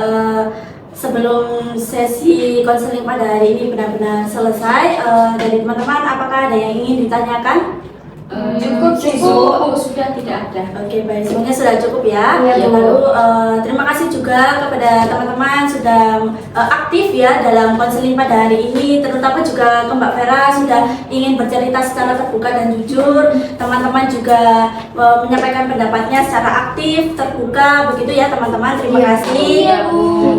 Sebelum sesi konseling pada hari ini benar-benar selesai, dari teman-teman apakah ada yang ingin ditanyakan? Cukup sih, Bu. Cukup, sudah tidak ada. Oke, baik. Semuanya sudah cukup ya. Iya, Bu. Lalu terima kasih juga kepada teman-teman sudah aktif ya dalam konseling pada hari ini, terutama juga ke Mbak Vera sudah ingin bercerita secara terbuka dan jujur. Teman-teman juga menyampaikan pendapatnya secara aktif, terbuka, begitu ya teman-teman. Terima Iya, kasih. iya, Bu.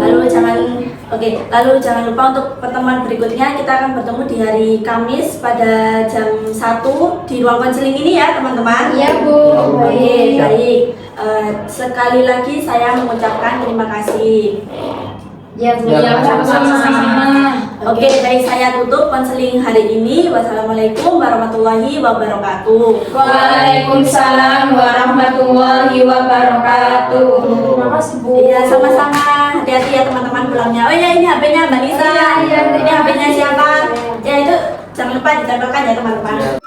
Lalu jangan lupa untuk pertemuan berikutnya kita akan bertemu di hari Kamis pada jam 1 di ruang konseling ini ya teman-teman. Iya Bu. Oke, baik. Sekali lagi saya mengucapkan terima kasih. Iya Bu. Ya, sama-sama. Oke, baik, saya tutup konseling hari ini. Wassalamualaikum warahmatullahi wabarakatuh. Waalaikumsalam warahmatullahi wabarakatuh. Terima kasih Bu. Iya, sama-sama. Hati-hati ya teman-teman pulangnya. Oh ya, ini HP-nya Mbak Nisa. Iya, Ini HP-nya siapa? Ya itu jangan lupa ditempelkan ya teman-teman.